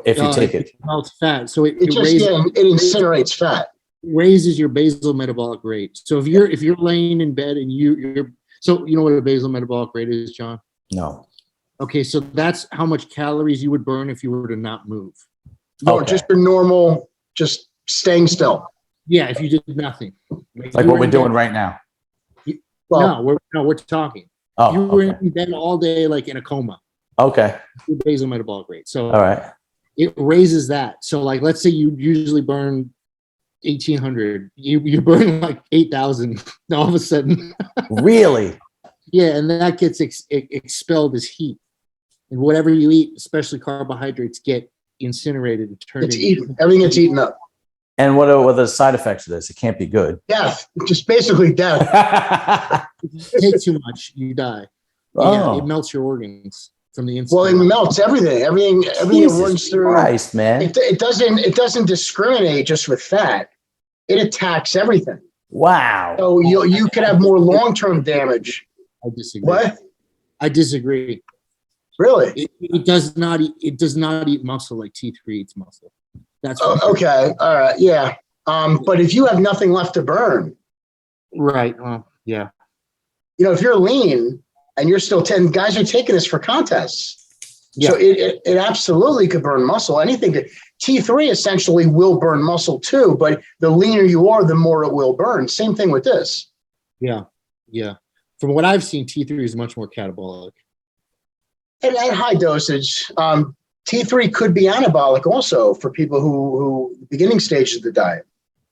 if you take it. It melts fat, so it incinerates fat. Raises your basal metabolic rate. So if you're laying in bed and you're so you know what a basal metabolic rate is, John? No. Okay, so that's how much calories you would burn if you were to not move. No, just your normal, just staying still. Yeah, if you did nothing. Like what we're doing right now. We're talking. Oh, you were in bed all day, like in a coma. Okay. Your basal metabolic rate. So all right. It raises that. So like, let's say you usually burn 1,800. You burn like 8,000 all of a sudden. Really? Yeah, and that gets expelled as heat. And whatever you eat, especially carbohydrates, get incinerated and turned into eaten. Everything gets eaten up. And what are the side effects of this? It can't be good. Death. Just basically death. If you take too much, you die. Yeah, it melts your organs from the inside. Well, it melts everything. Everything runs through. Christ, man. It doesn't discriminate just with fat. It attacks everything. Wow. So you could have more long-term damage. I disagree. What? I disagree. Really? It does not eat muscle like T3 eats muscle. That's okay. All right. Yeah. But if you have nothing left to burn, right? Well, yeah. If you're lean and you're still 10 guys are taking this for contests, so it absolutely could burn muscle. Anything T3 essentially will burn muscle too, but the leaner you are, the more it will burn. Same thing with this. Yeah. From what I've seen, T3 is much more catabolic. And at high dosage, T3 could be anabolic also for people who beginning stages of the diet.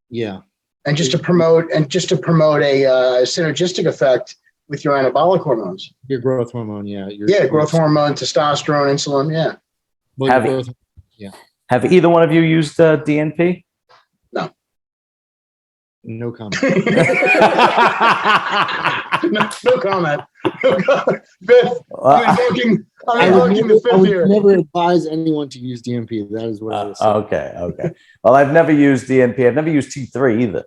Yeah. And just to promote a synergistic effect with your anabolic hormones. Your growth hormone, yeah. Growth hormone, testosterone, insulin, yeah. Well, Have, both, have either one of you used DNP? no comment. No comment. Fifth. I'm invoking the I fifth would here. never advise anyone to use DNP. That is what I was saying. Okay. Well, I've never used DNP. I've never used T3 either.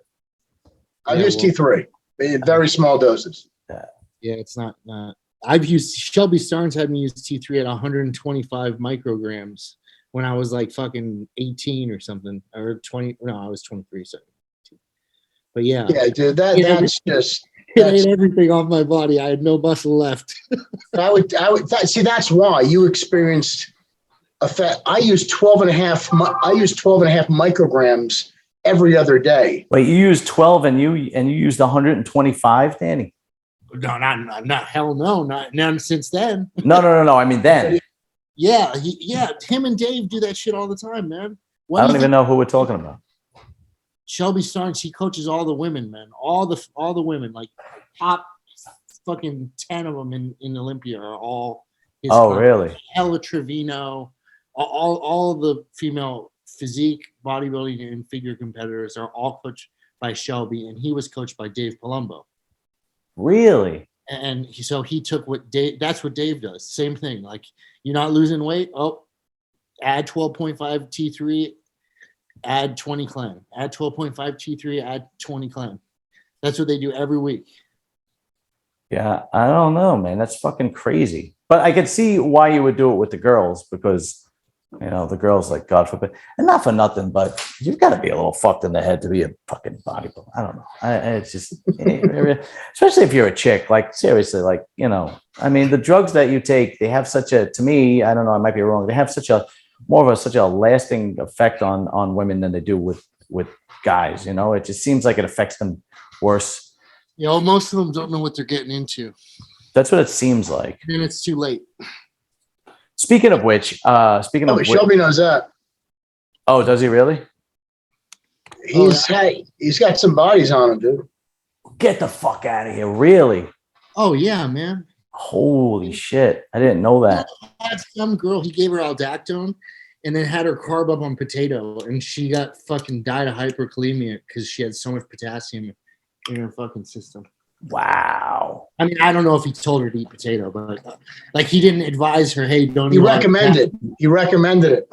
I've used T3 in very small doses. Yeah, it's not. I've used Shelby Starnes had me use T3 at 125 micrograms when I was like fucking 18 or something, or 20. No, I was 23. So, but yeah, dude, that's just. It ate everything off my body. I had no muscle left. See, that's why you experienced effect. I use 12 and a half micrograms every other day. Wait, you used 12 and you used 125, Danny? No, not hell no, not since then. No. I mean then. Yeah, him and Dave do that shit all the time, man. I don't even know who we're talking about. Shelby Starnes, he coaches all the women, man. All the women, like top fucking 10 of them in Olympia are all his. Oh, really? Ella Trevino, all of the female physique, bodybuilding, and figure competitors are all coached by Shelby, and he was coached by Dave Palumbo. Really? And so he took what Dave. That's what Dave does. Same thing. Like, you're not losing weight. Oh, add 12.5 T3. Add 20 clan. Add 12.5 T3. Add 20 clan. That's what they do every week. Yeah, I don't know, man. That's fucking crazy. But I could see why you would do it with the girls, because the girls, like, God forbid, and not for nothing, but you've got to be a little fucked in the head to be a fucking bodybuilder. I don't know. It's just, especially if you're a chick, like, seriously, like, I mean, the drugs that you take, they have such a, to me, I don't know, I might be wrong. They have such a lasting effect on women than they do with guys. It just seems like it affects them worse. Most of them don't know what they're getting into. That's what it seems like. Then it's too late. Speaking of which, Shelby knows that. Oh, does he really? He's got some bodies on him, dude. Get the fuck out of here! Really? Oh yeah, man. Holy shit! I didn't know that. Had some girl, he gave her aldactone, and then had her carb up on potato, and she got fucking died of hyperkalemia because she had so much potassium in her fucking system. Wow. I mean, I don't know if he told her to eat potato, but like, he didn't advise her, hey, don't. He recommended it.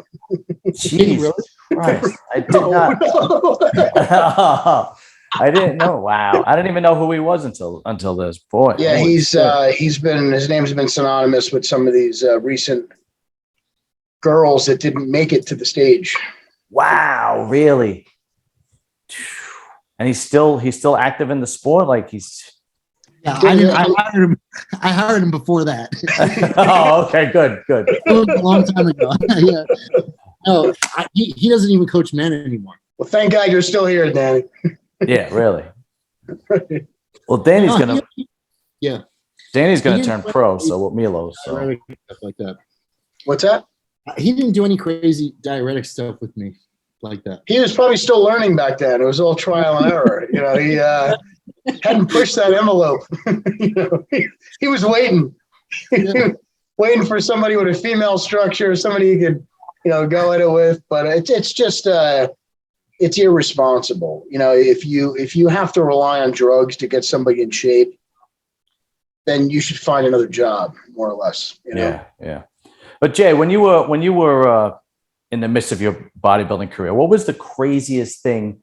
Jesus Christ! I did not. I didn't know. Wow, I didn't even know who he was until this point. Yeah, his name's been synonymous with some of these recent girls that didn't make it to the stage. Wow, really? And he's still active in the sport, like he's. Yeah, I hired him before that. Oh, okay, good. A long time ago. Yeah. No, he doesn't even coach men anymore. Well, thank God you're still here, Danny. Yeah, really. Well, Danny's gonna turn pro. So with Milo, so stuff like that. What's that? He didn't do any crazy diuretic stuff with me like that. He was probably still learning back then. It was all trial and error. He hadn't pushed that envelope. He was waiting, waiting for somebody with a female structure, somebody he could, go at it with. But it's just it's irresponsible. If you have to rely on drugs to get somebody in shape, then you should find another job, more or less. Yeah. But Jay, when you were in the midst of your bodybuilding career, what was the craziest thing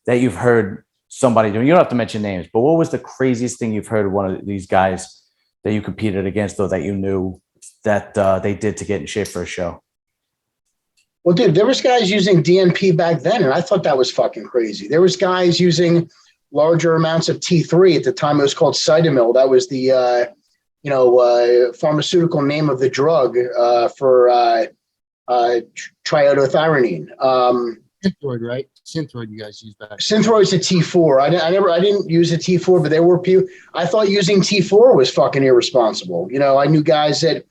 that you've heard somebody doing? You don't have to mention names, but what was the craziest thing you've heard one of these guys that you competed against, or that you knew that they did to get in shape for a show? Well, dude, there was guys using DNP back then, and I thought that was fucking crazy. There was guys using larger amounts of T3 at the time. It was called Cytomil. That was the pharmaceutical name of the drug for triiodothyronine. Synthroid, right? Synthroid, you guys use that. Synthroid's a T4. I didn't use a T4, but there were people. I thought using T4 was fucking irresponsible. I knew guys that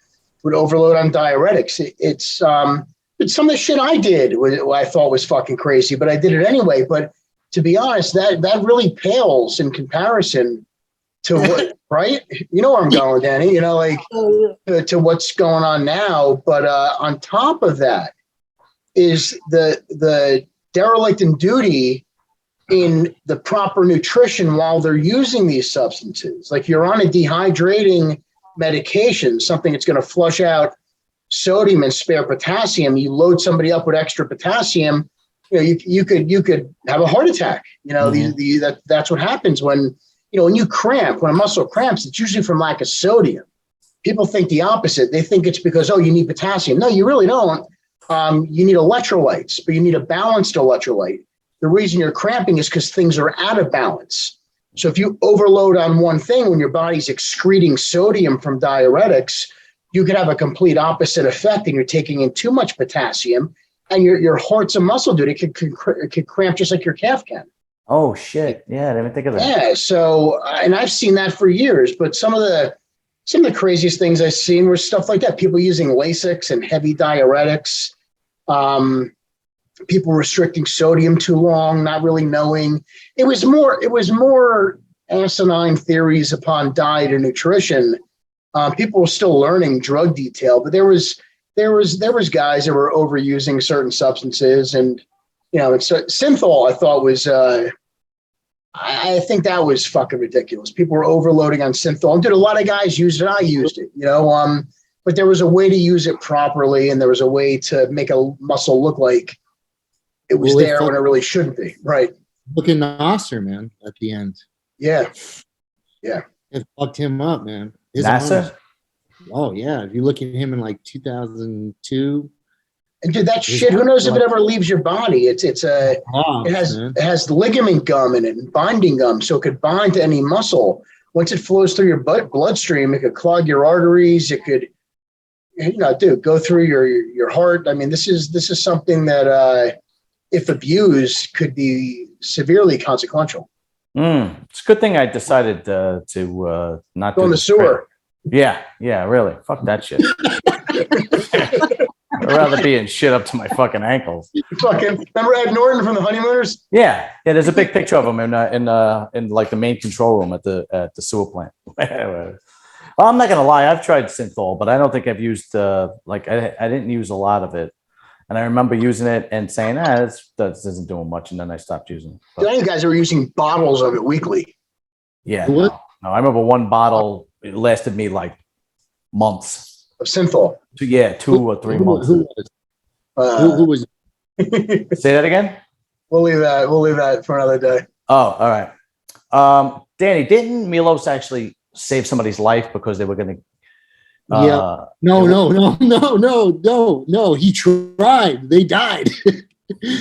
would overload on diuretics. It's some of the shit I did I thought was fucking crazy, but I did it anyway. But to be honest, that really pales in comparison to what, right? You know where I'm going, Danny, like to what's going on now. But on top of that is the derelict in duty in the proper nutrition while they're using these substances. Like you're on a dehydrating medication, something that's going to flush out sodium and spare potassium. You load somebody up with extra potassium, you could have a heart attack. That's what happens when you cramp. When a muscle cramps, it's usually from lack of sodium. People think the opposite. They think it's because, you need potassium. No, you really don't. You need electrolytes, but you need a balanced electrolyte. The reason you're cramping is because things are out of balance. So if you overload on one thing when your body's excreting sodium from diuretics, you could have a complete opposite effect, and you're taking in too much potassium, and your heart's a muscle, dude. It could cramp just like your calf can. Oh shit! Yeah, I didn't even think of that. Yeah. So, and I've seen that for years. But some of the craziest things I've seen were stuff like that. People using Lasix and heavy diuretics. People restricting sodium too long, not really knowing. It was more asinine theories upon diet and nutrition. People were still learning drug detail, but there was guys that were overusing certain substances, and synthol I thought was I think that was fucking ridiculous. People were overloading on synthol. And did a lot of guys use it? I used it, but there was a way to use it properly, and there was a way to make a muscle look like it was there when it really shouldn't be. Right. Look at Nasser, man, at the end. Yeah. Yeah. It fucked him up, man. Nasser? Oh, yeah. If you look at him in like 2002. And dude, that shit, who knows if it ever leaves your body? It has ligament gum in it and binding gum, so it could bind to any muscle. Once it flows through your bloodstream, it could clog your arteries. It could, go through your heart. I mean, this is something that, if abused, could be severely consequential. It's a good thing I decided to not go in the sewer. Yeah, really. Fuck that shit. I'd rather be in shit up to my fucking ankles. Remember Ed Norton from the Honeymooners? Yeah. There's a big picture of him in like the main control room at the sewer plant. Well, I'm not gonna lie. I've tried synthol, but I don't think I've used I didn't use a lot of it. And I remember using it and saying, this isn't doing much. And then I stopped using it. But you guys were using bottles of it weekly. Yeah. No, I remember one bottle, it lasted me like months. Of synthol. 2 or 3 months. Who was Say that again? We'll leave that for another day. Oh, all right. Danny, didn't Milos actually save somebody's life because they were going to No. He tried. They died.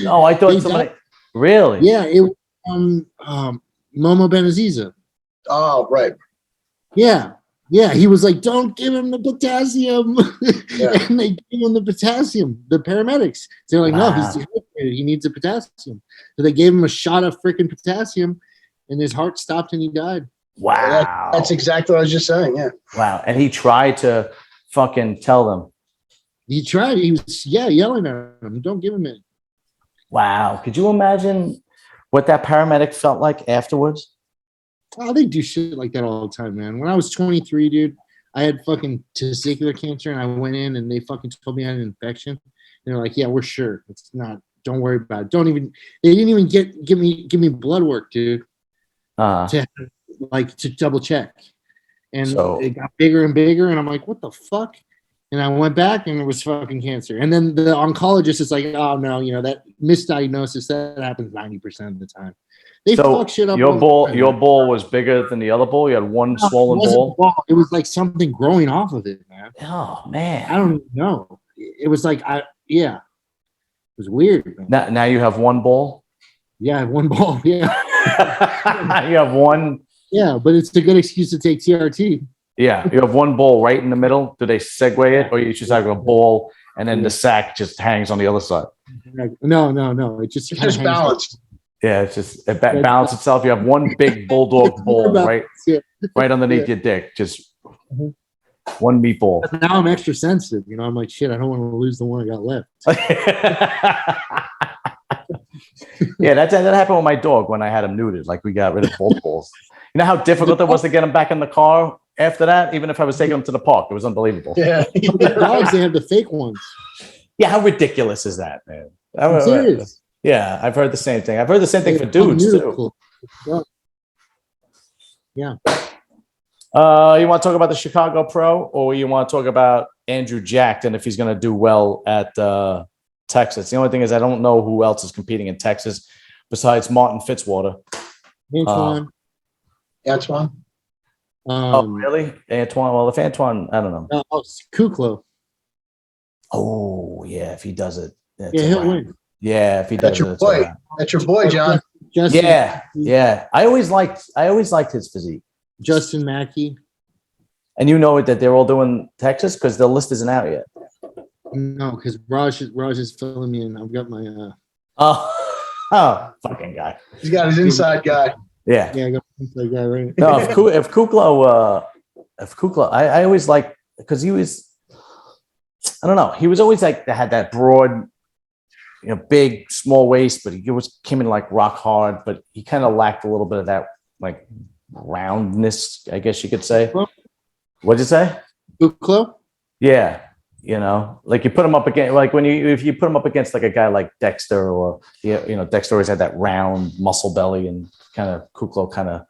No, I thought somebody died. Really? Yeah, it was Momo Benaziza. Oh, right. Yeah. He was like, "Don't give him the potassium," and they gave him the potassium. The paramedics, they're like, "No, he's dehydrated. He needs the potassium." So they gave him a shot of freaking potassium, and his heart stopped, and he died. Wow. That's exactly what I was just saying. Yeah. Wow. And he tried to fucking tell them. He tried. He was, yelling at him. Don't give him it. Wow. Could you imagine what that paramedic felt like afterwards? Oh, they do shit like that all the time, man. When I was 23, dude, I had fucking testicular cancer, and I went in, and they fucking told me I had an infection. They're like, "Yeah, we're sure. It's not. Don't worry about it. They didn't even give me blood work, dude. To double check." And it got bigger and bigger, and I'm like, "What the fuck?" And I went back, and it was fucking cancer. And then the oncologist is like, "Oh no, that misdiagnosis that happens 90% of the time." They fuck shit up. Your ball was bigger than the other ball. You had one swollen ball. It was like something growing off of it, man. Oh man, I don't even know. It was like it was weird. Man. Now you have one ball. Yeah, I have one ball. Yeah, you have one. Yeah, but it's a good excuse to take TRT. Yeah, you have one ball right in the middle. Do they segue it, or you just have a ball and then the sack just hangs on the other side? No. It's just balanced. Yeah, it's just it balance itself. You have one big bulldog ball right underneath your dick, just one meatball. But now I'm extra sensitive. I'm like, shit, I don't want to lose the one I got left. Yeah, that happened with my dog when I had him neutered. Like we got rid of both balls. You know how difficult it was to get him back in the car after that? Even if I was taking him to the park, it was unbelievable. Yeah. The dogs, they have the fake ones. Yeah, how ridiculous is that, man? I'm serious. Yeah, I've heard the same thing. I've heard the same thing for dudes too. Yeah. You want to talk about the Chicago Pro, or you want to talk about Andrew Jacked and if he's going to do well at Texas? The only thing is I don't know who else is competing in Texas besides Martin Fitzwater. Antoine. Oh, really? Antoine? Well, if Antoine, I don't know. Kuklo. Oh, yeah, if he does it. He'll win. Yeah, if he does it. That's your boy, John. Justin, yeah. I always liked his physique. Justin Mackey. And you know that they're all doing Texas because the list isn't out yet. No, because Raj is filling me in. I've got my fucking guy. He's got his inside guy. Yeah. Yeah, I got my inside guy right. No, if Kukla, I always liked because he was, I don't know, he was always like had that broad, big, small waist, but he came in like rock hard, but he kind of lacked a little bit of that like roundness, I guess you could say. What'd you say? Kuklo? Yeah. Like you put him up against, like if you put him up against like a guy like Dexter or, Dexter always had that round muscle belly, and kind of Kuklo kind of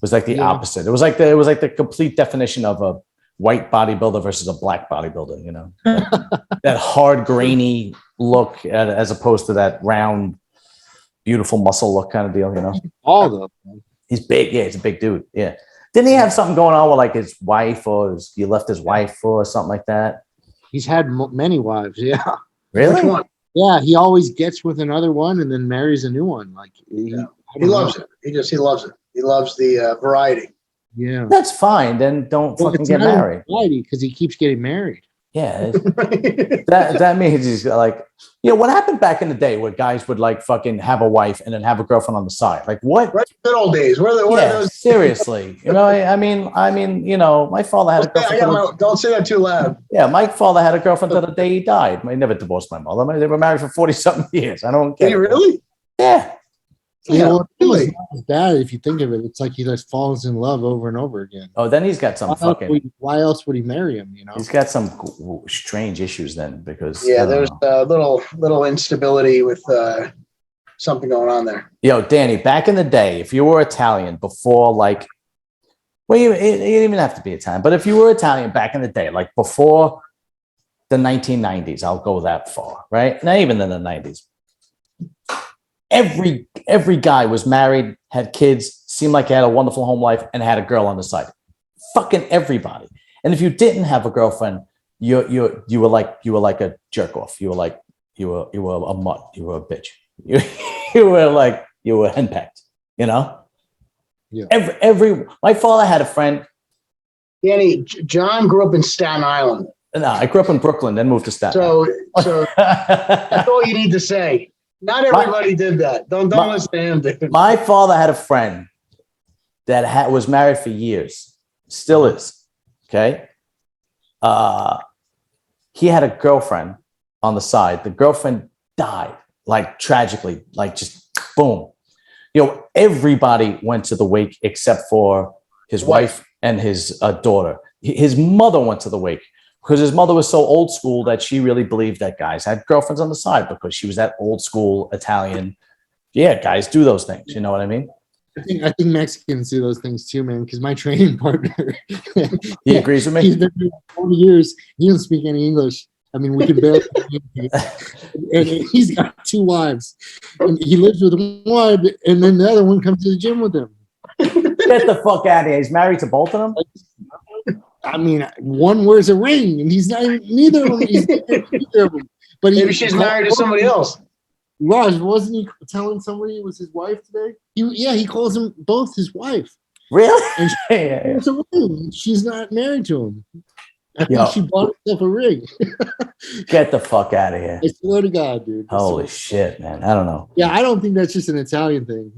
was like the opposite. It was like the complete definition of a white bodybuilder versus a black bodybuilder, that hard, grainy look as opposed to that round, beautiful muscle look kind of deal, All of them. He's big. Yeah, he's a big dude. Yeah. Didn't he have something going on with like his wife, or he left his wife or something like that? He's had many wives. Yeah. Really? Which one? Yeah, he always gets with another one and then marries a new one. Like he loves it. He loves it. He loves the variety. Yeah. That's fine. Then don't fucking get married. Because he keeps getting married. Yeah. that means he's like, what happened back in the day where guys would like fucking have a wife and then have a girlfriend on the side? Like what? Right, good old days. Where are those? Seriously. I mean, my father had a girlfriend. Don't say that too loud. Yeah, my father had a girlfriend till the day he died. I never divorced my mother. They were married for 40-something years. I don't get it. Really? Yeah. Really? It's not bad if you think of it. It's like he just falls in love over and over again. Oh, then he's got some why else would he marry him? He's got some strange issues then, because there's a little instability with something going on there. Danny, back in the day, if you were Italian before, like, well, you didn't even have to be Italian, but if you were Italian back in the day, like before the 1990s, I'll go that far, right? Not even in the 90s. Every guy was married, had kids, seemed like he had a wonderful home life, and had a girl on the side. Fucking everybody. And if you didn't have a girlfriend, you were like a jerk off. You were a mutt. You were a bitch. You were henpecked. Yeah. My father had a friend. Danny, John grew up in Staten Island. No, I grew up in Brooklyn, then moved to Staten Island. So that's all you need to say. Not everybody did that. Don't listen to him, dude. My father had a friend that was married for years, still is. Okay. He had a girlfriend on the side. The girlfriend died, like tragically, like just boom. Everybody went to the wake except for his wife and his daughter. His mother went to the wake, because his mother was so old school that she really believed that guys had girlfriends on the side, because she was that old school Italian. Yeah, guys do those things. You know what I mean? I think Mexicans do those things too, man. Because my training partner, he agrees with me. He's been here 40 years. He doesn't speak any English. I mean, we can barely communicate. And he's got 2 wives. And he lives with one, and then the other one comes to the gym with him. Get the fuck out of here. He's married to both of them? I mean, one wears a ring, and he's not neither of them. Neither of them. But maybe she's married to somebody else. Raj, wasn't he telling somebody it was his wife today? He calls them both his wife. Really? And she's not married to him. I think she bought herself a ring. Get the fuck out of here. I swear to God, dude. Holy shit, man. I don't know. Yeah, I don't think that's just an Italian thing.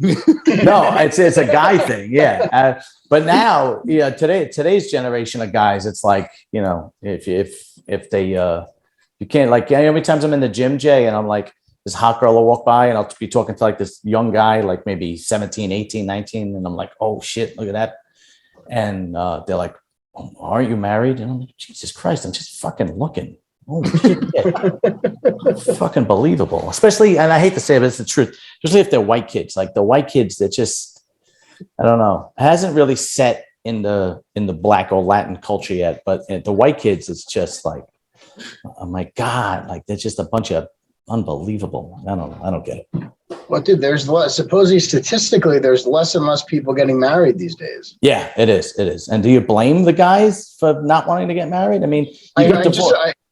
No, it's a guy thing. Yeah. But now, today's generation of guys, it's like, if they, you can't, like, how many times I'm in the gym, Jay, and I'm like, this hot girl will walk by and I'll be talking to like this young guy, like maybe 17, 18, 19. And I'm like, oh shit, look at that. And they're like, oh, aren't you married? And I'm like, Jesus Christ, I'm just fucking looking. Holy shit. Fucking believable. Especially, and I hate to say it, but it's the truth. Especially if they're white kids. Like the white kids that just, I don't know, it hasn't really set in the black or Latin culture yet. But the white kids, it's just like, oh my God, like they're just a bunch of unbelievable. I don't get it. Well, dude, there's less. Supposedly, statistically, there's less and less people getting married these days. Yeah, it is. It is. And do you blame the guys for not wanting to get married? I mean, I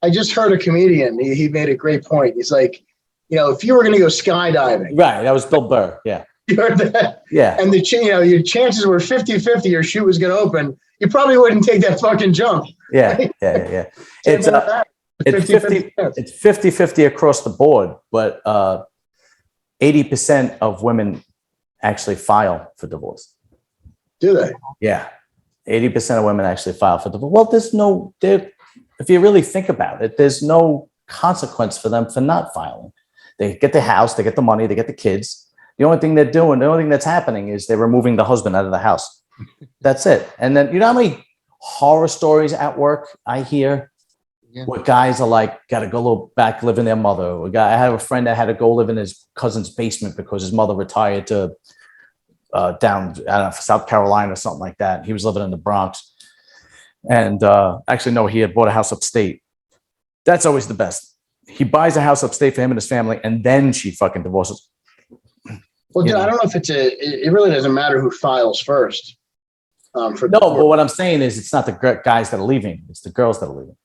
just heard a comedian. He made a great point. He's like, if you were going to go skydiving, right? That was Bill Burr. Yeah, you heard that. Yeah, and your chances were 50-50 your chute was going to open. You probably wouldn't take that fucking jump. Yeah, right? Yeah. It's 50-50 across the board, but 80% of women actually file for divorce. Do they? Yeah. 80% of women actually file for divorce. Well, if you really think about it, there's no consequence for them for not filing. They get the house, they get the money, they get the kids. The only thing that's happening is they're removing the husband out of the house. That's it. And then, you know how many horror stories at work I hear? Yeah. Where guys are like, got to go back live in their mother. I have a friend that had to go live in his cousin's basement because his mother retired to down, I don't know, South Carolina or something like that. He was living in the Bronx. And actually, no, he had bought a house upstate. That's always the best. He buys a house upstate for him and his family, and then she fucking divorces. Well, dude, I don't know if it really doesn't matter who files first. But what I'm saying is it's not the guys that are leaving. It's the girls that are leaving.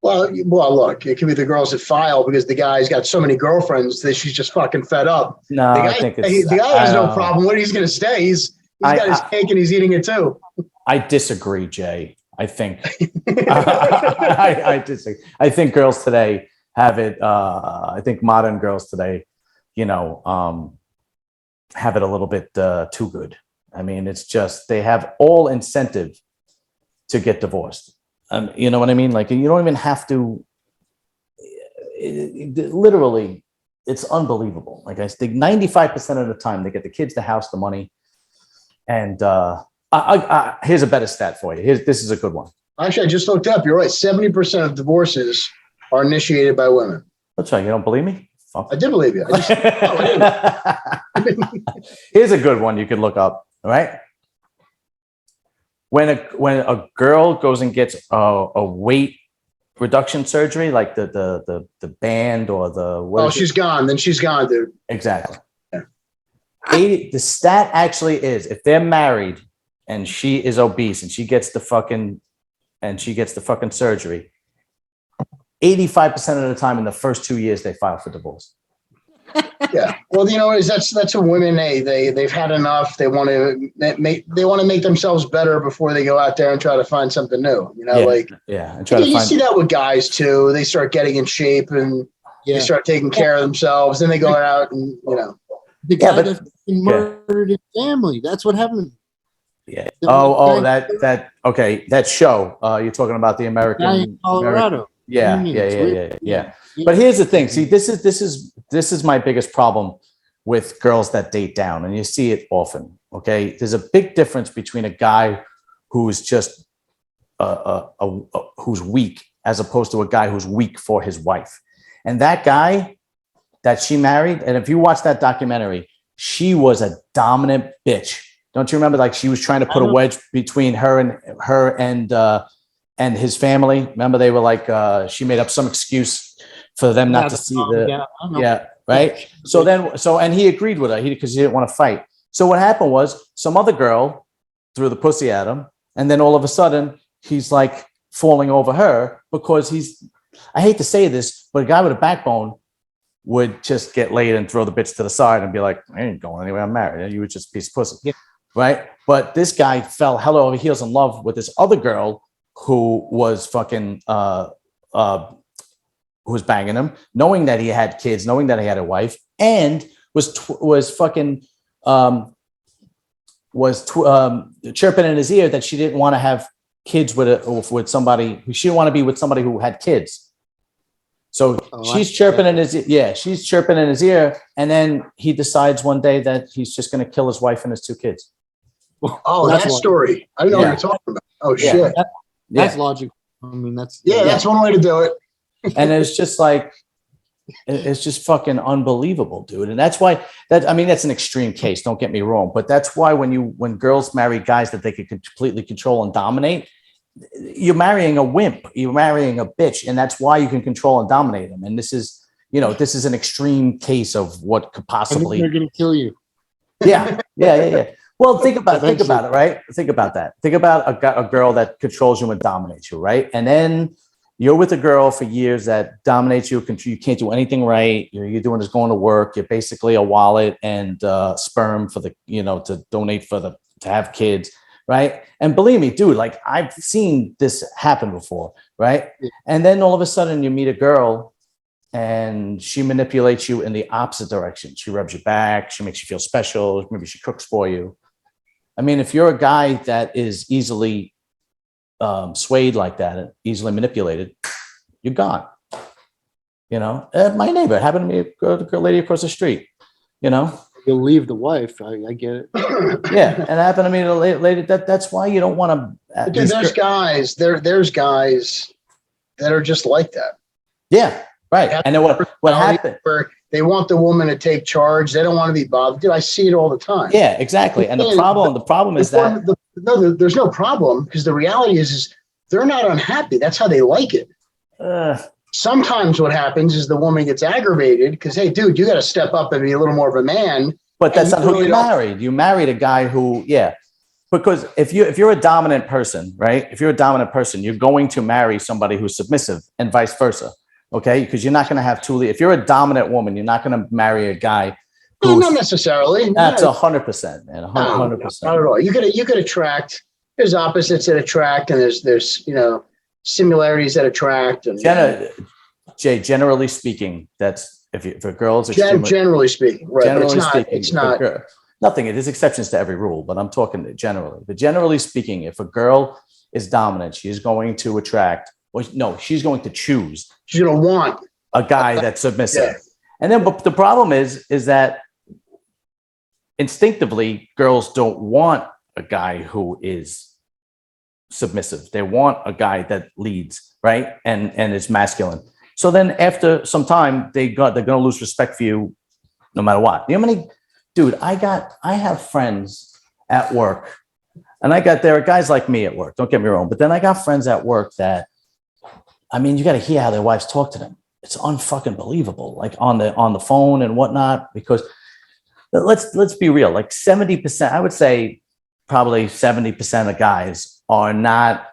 Well, look, it could be the girls that file because the guy's got so many girlfriends that she's just fucking fed up. No, I think the guy has no problem. What he's going to stay? He's got his cake and he's eating it too. I disagree, Jay. I think I disagree. I think girls today have it. I think modern girls today, have it a little bit too good. I mean, it's just they have all incentive to get divorced. You know what I mean? Like, you don't even have to. Literally, it's unbelievable. Like I think 95% of the time they get the kids, the house, the money. And here's a better stat for you. This is a good one. Actually, I just looked up. You're right. 70% of divorces are initiated by women. That's right. You don't believe me? I did believe you. Here's a good one you could look up. All right. When a girl goes and gets a weight reduction surgery, like the band or the she's gone. Then she's gone, dude. Exactly. Yeah. The stat actually is if they're married and she is obese and she gets the fucking surgery, 85% of the time in the first 2 years they file for divorce. Yeah. Well, that's what women they've had enough. They want to make themselves better before they go out there and try to find something new. And you see that with guys too. They start getting in shape and they start taking care of themselves. Then they go out and the guy that murdered his family. That's what happened. Yeah. That show. You're talking about the American in Colorado. Yeah. But here's the thing. See, this is my biggest problem with girls that date down, and you see it often. Okay, there's a big difference between a guy who's just who's weak as opposed to a guy who's weak for his wife. And that guy that she married, and if you watch that documentary, she was a dominant bitch. Don't you remember? Like she was trying to put a wedge between her and his family. Remember, they were like, she made up some excuse for them not to see right. And he agreed with her because he didn't want to fight. So what happened was some other girl threw the pussy at him. And then all of a sudden he's like falling over her because I hate to say this, but a guy with a backbone would just get laid and throw the bitch to the side and be like, I ain't going anywhere. I'm married. You were just a piece of pussy. Yeah. Right. But this guy fell hell over heels in love with this other girl who was fucking, who was banging him, knowing that he had kids, knowing that he had a wife, and was chirping in his ear that she didn't want to have kids with somebody. She didn't want to be with somebody who had kids. So she's chirping in his she's chirping in his ear, and then he decides one day that he's just going to kill his wife and his 2 kids. Oh, that story! I don't know what you're talking about. Oh shit! That's logical. I mean, that's that's one way to do it. And it's just like, it's just fucking unbelievable, dude. And that's why that's an extreme case. Don't get me wrong, but that's why when girls marry guys that they can completely control and dominate, you're marrying a wimp, you're marrying a bitch, and that's why you can control and dominate them. And this is an extreme case of what could possibly. They're going to kill you. Yeah. Well, think about it, right? Think about that. Think about a girl that controls you and dominates you, right? And then you're with a girl for years that dominates you. You can't do anything right. You're doing is going to work. You're basically a wallet and sperm for the, to donate to have kids, right? And believe me, dude, like I've seen this happen before, right? Yeah. And then all of a sudden you meet a girl and she manipulates you in the opposite direction. She rubs your back. She makes you feel special. Maybe she cooks for you. I mean, if you're a guy that is easily swayed like that, easily manipulated, you're gone. My neighbor happened to me, a lady across the street. You'll leave the wife. I get it. Yeah, and it happened to me to a lady. That's why you don't want to. There's guys. There's guys that are just like that. Yeah, right. And then what happened? They want the woman to take charge. They don't want to be bothered. Dude, I see it all the time. Yeah, exactly. And the problem is that there's no problem, because the reality is they're not unhappy. That's how they like it. Sometimes what happens is the woman gets aggravated because, hey, dude, you got to step up and be a little more of a man. But that's not who you married. You married a guy who, because if you're a dominant person, right? If you're a dominant person, you're going to marry somebody who's submissive and vice versa. Okay, because you're not going to have if you're a dominant woman, you're not going to marry a guy. No, not necessarily. That's 100%, man. 100%. Not at all. You could attract. There's opposites that attract, and there's similarities that attract. And Jay, generally speaking, that's if a girl's generally speaking, right? Generally it's not. Nothing. There's exceptions to every rule, but I'm talking generally. But generally speaking, if a girl is dominant, she is going to attract. Well, no, she's going to choose. She's going to want a guy that's submissive. Yeah. And then, but the problem is that instinctively, girls don't want a guy who is submissive. They want a guy that leads, right? And is masculine. So then after some time, they're going to lose respect for you no matter what. You know how many, dude, I have friends at work, and there are guys like me at work, don't get me wrong, but then I got friends at work that, I mean, you got to hear how their wives talk to them. It's unfucking believable, like on the phone and whatnot, because let's be real, like 70%, I would say probably 70% of guys are not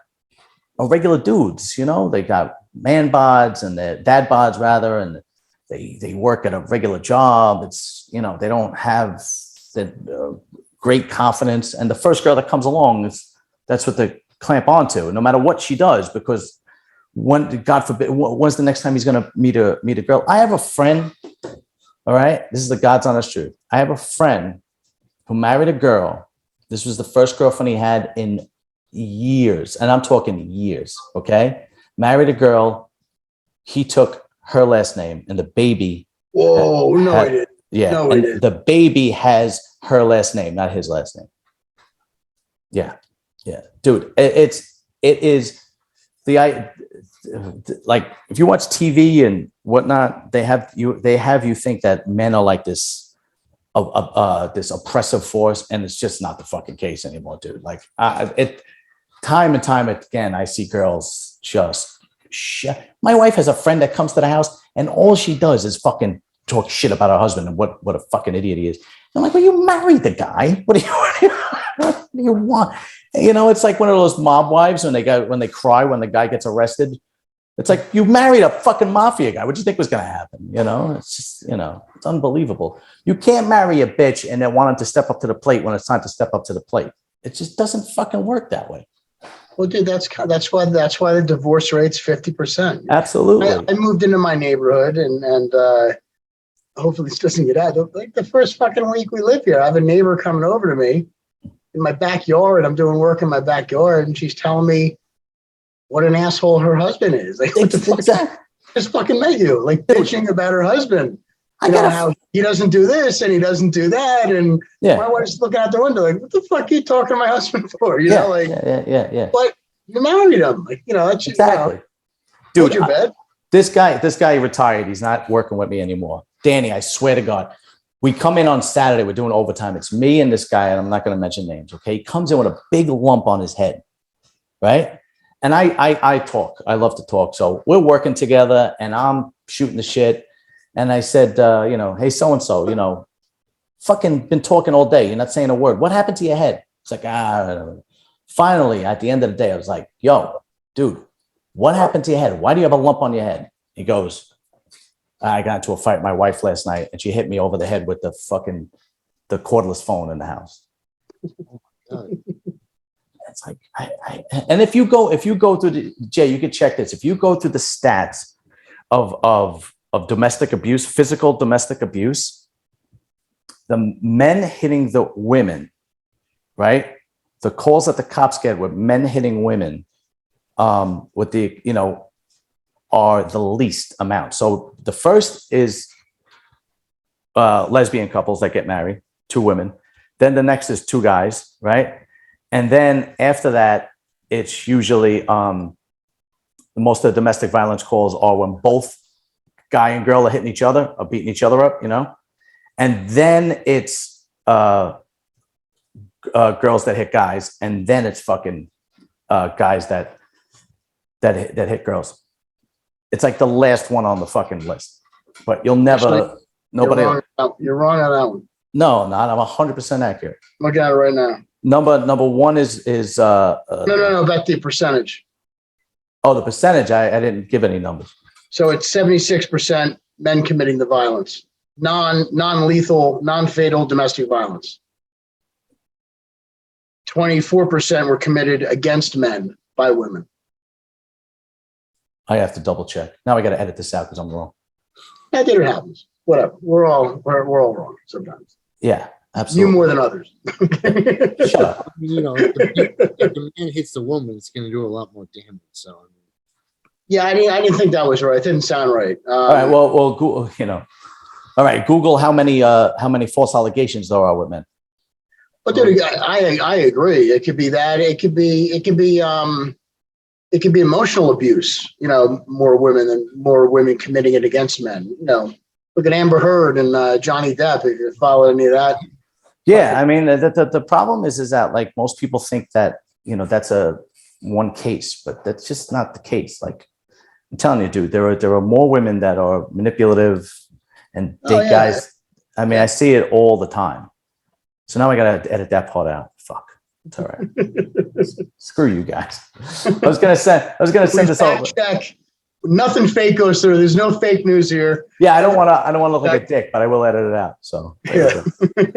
regular dudes. They got man bods and their dad bods rather, and they work at a regular job. It's, they don't have the great confidence. And the first girl that comes along, that's what they clamp onto, no matter what she does, because God forbid, when's the next time he's going to meet a girl? I have a friend. All right. This is the God's honest truth. I have a friend who married a girl. This was the first girlfriend he had in years. And I'm talking years. Okay. Married a girl. He took her last name, and the baby. Whoa. I didn't. Yeah. No, and the baby has her last name, not his last name. Yeah. Yeah. Dude, it is like, if you watch TV and whatnot, they have you think that men are like this oppressive force, and it's just not the fucking case anymore, dude. Like time and time again, I see girls just my wife has a friend that comes to the house, and all she does is fucking talk shit about her husband and what a fucking idiot he is. I'm like, well, you married the guy. What do you want? It's like one of those mob wives when they cry when the guy gets arrested. It's like, you married a fucking mafia guy. What do you think was going to happen? It's just, it's unbelievable. You can't marry a bitch and then want him to step up to the plate when it's time to step up to the plate. It just doesn't fucking work that way. Well, dude, that's why the divorce rate's 50%. Absolutely. I moved into my neighborhood, and hopefully this doesn't get out. Like the first fucking week we live here, I have a neighbor coming over to me in my backyard. I'm doing work in my backyard, and she's telling me what an asshole her husband is. Like, what the fuck? just fucking met you, like bitching about her husband. You know how he doesn't do this and he doesn't do that, and my wife's looking out the window like, "What the fuck are you talking to my husband for?" You know, like, yeah. But you married him, like, you know, that's exactly, dude. Your bed. This guy retired. He's not working with me anymore. Danny, I swear to God, we come in on Saturday. We're doing overtime. It's me and this guy, and I'm not going to mention names. Okay, he comes in with a big lump on his head, right? And I talk. I love to talk. So we're working together, and I'm shooting the shit. And I said, hey, so-and-so, fucking been talking all day. You're not saying a word. What happened to your head? It's like, finally, at the end of the day, I was like, yo, dude, what happened to your head? Why do you have a lump on your head? He goes, I got into a fight with my wife last night, and she hit me over the head with the cordless phone in the house. It's like, and if you go through Jay, you can check this. If you go through the stats of domestic abuse, physical domestic abuse, the men hitting the women, right? The calls that the cops get with men hitting women, are the least amount. So the first is lesbian couples that get married, 2 women. Then the next is 2 guys, right? And then after that, it's usually most of the domestic violence calls are when both guy and girl are hitting each other or beating each other up, and then it's girls that hit guys, and then it's fucking guys that hit girls. It's like the last one on the fucking list, but you'll never. Nobody. You're wrong on that one. No, not. I'm 100% accurate. Look at it right now. Number one is no, about the percentage. Oh, the percentage. I didn't give any numbers. So it's 76% men committing the violence, non-lethal, non-fatal domestic violence. 24% were committed against men by women. I have to double check. Now I got to edit this out because I'm wrong. That didn't happen. Whatever. We're all wrong sometimes. Yeah, absolutely. You more than others. Shut up. If the man hits the woman, it's going to do a lot more damage. So. Yeah, I didn't think that was right. It didn't sound right. All right. Well, Google, all right. Google how many false allegations there are with men. But dude, I agree. It could be that. It could be emotional abuse. More women committing it against men. Look at Amber Heard and Johnny Depp. If you follow any of that. Yeah, I mean the problem is that like most people think that that's a one case, but that's just not the case. Like I'm telling you, dude, there are more women that are manipulative and date guys. I mean, I see it all the time. So now I gotta edit that part out. Fuck, it's all right. Screw you guys. I was gonna send this over. Check. Nothing fake goes through. There's no fake news here. Yeah, I don't want to look like a dick, but I will edit it out. So I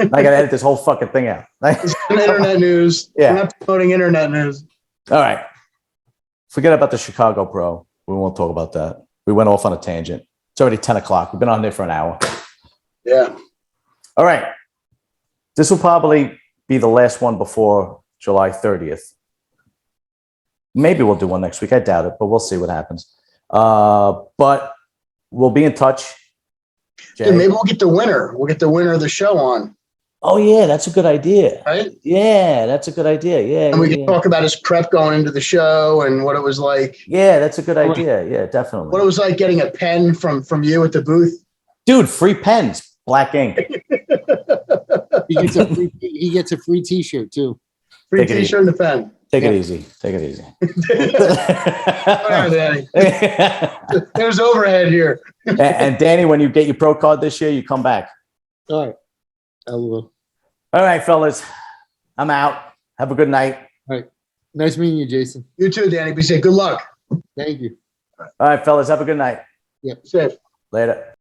gotta edit this whole fucking thing out. It's internet news. Yeah. We're not promoting internet news. All right. Forget about the Chicago Pro. We won't talk about that. We went off on a tangent. It's already 10 o'clock. We've been on there for an hour. Yeah. All right. This will probably be the last one before July 30th. Maybe we'll do one next week. I doubt it, but we'll see what happens. But we'll be in touch. Yeah, maybe we'll get the winner. We'll get the winner of the show on. Oh, yeah, that's a good idea. Right? Yeah, that's a good idea. Yeah. And we can talk about his prep going into the show and what it was like. Yeah, that's a good idea. Yeah, definitely. What it was like getting a pen from you at the booth. Dude, free pens, black ink. He gets a free T-shirt too. Free T-shirt and a pen. Take it easy. Take it easy. All right, Danny. There's overhead here. And Danny, when you get your pro card this year, you come back. All right. I will. All right, fellas. I'm out. Have a good night. All right. Nice meeting you, Jason. You too, Danny. Be safe. Good luck. Thank you. All right, fellas. Have a good night. Yep. Safe. Later.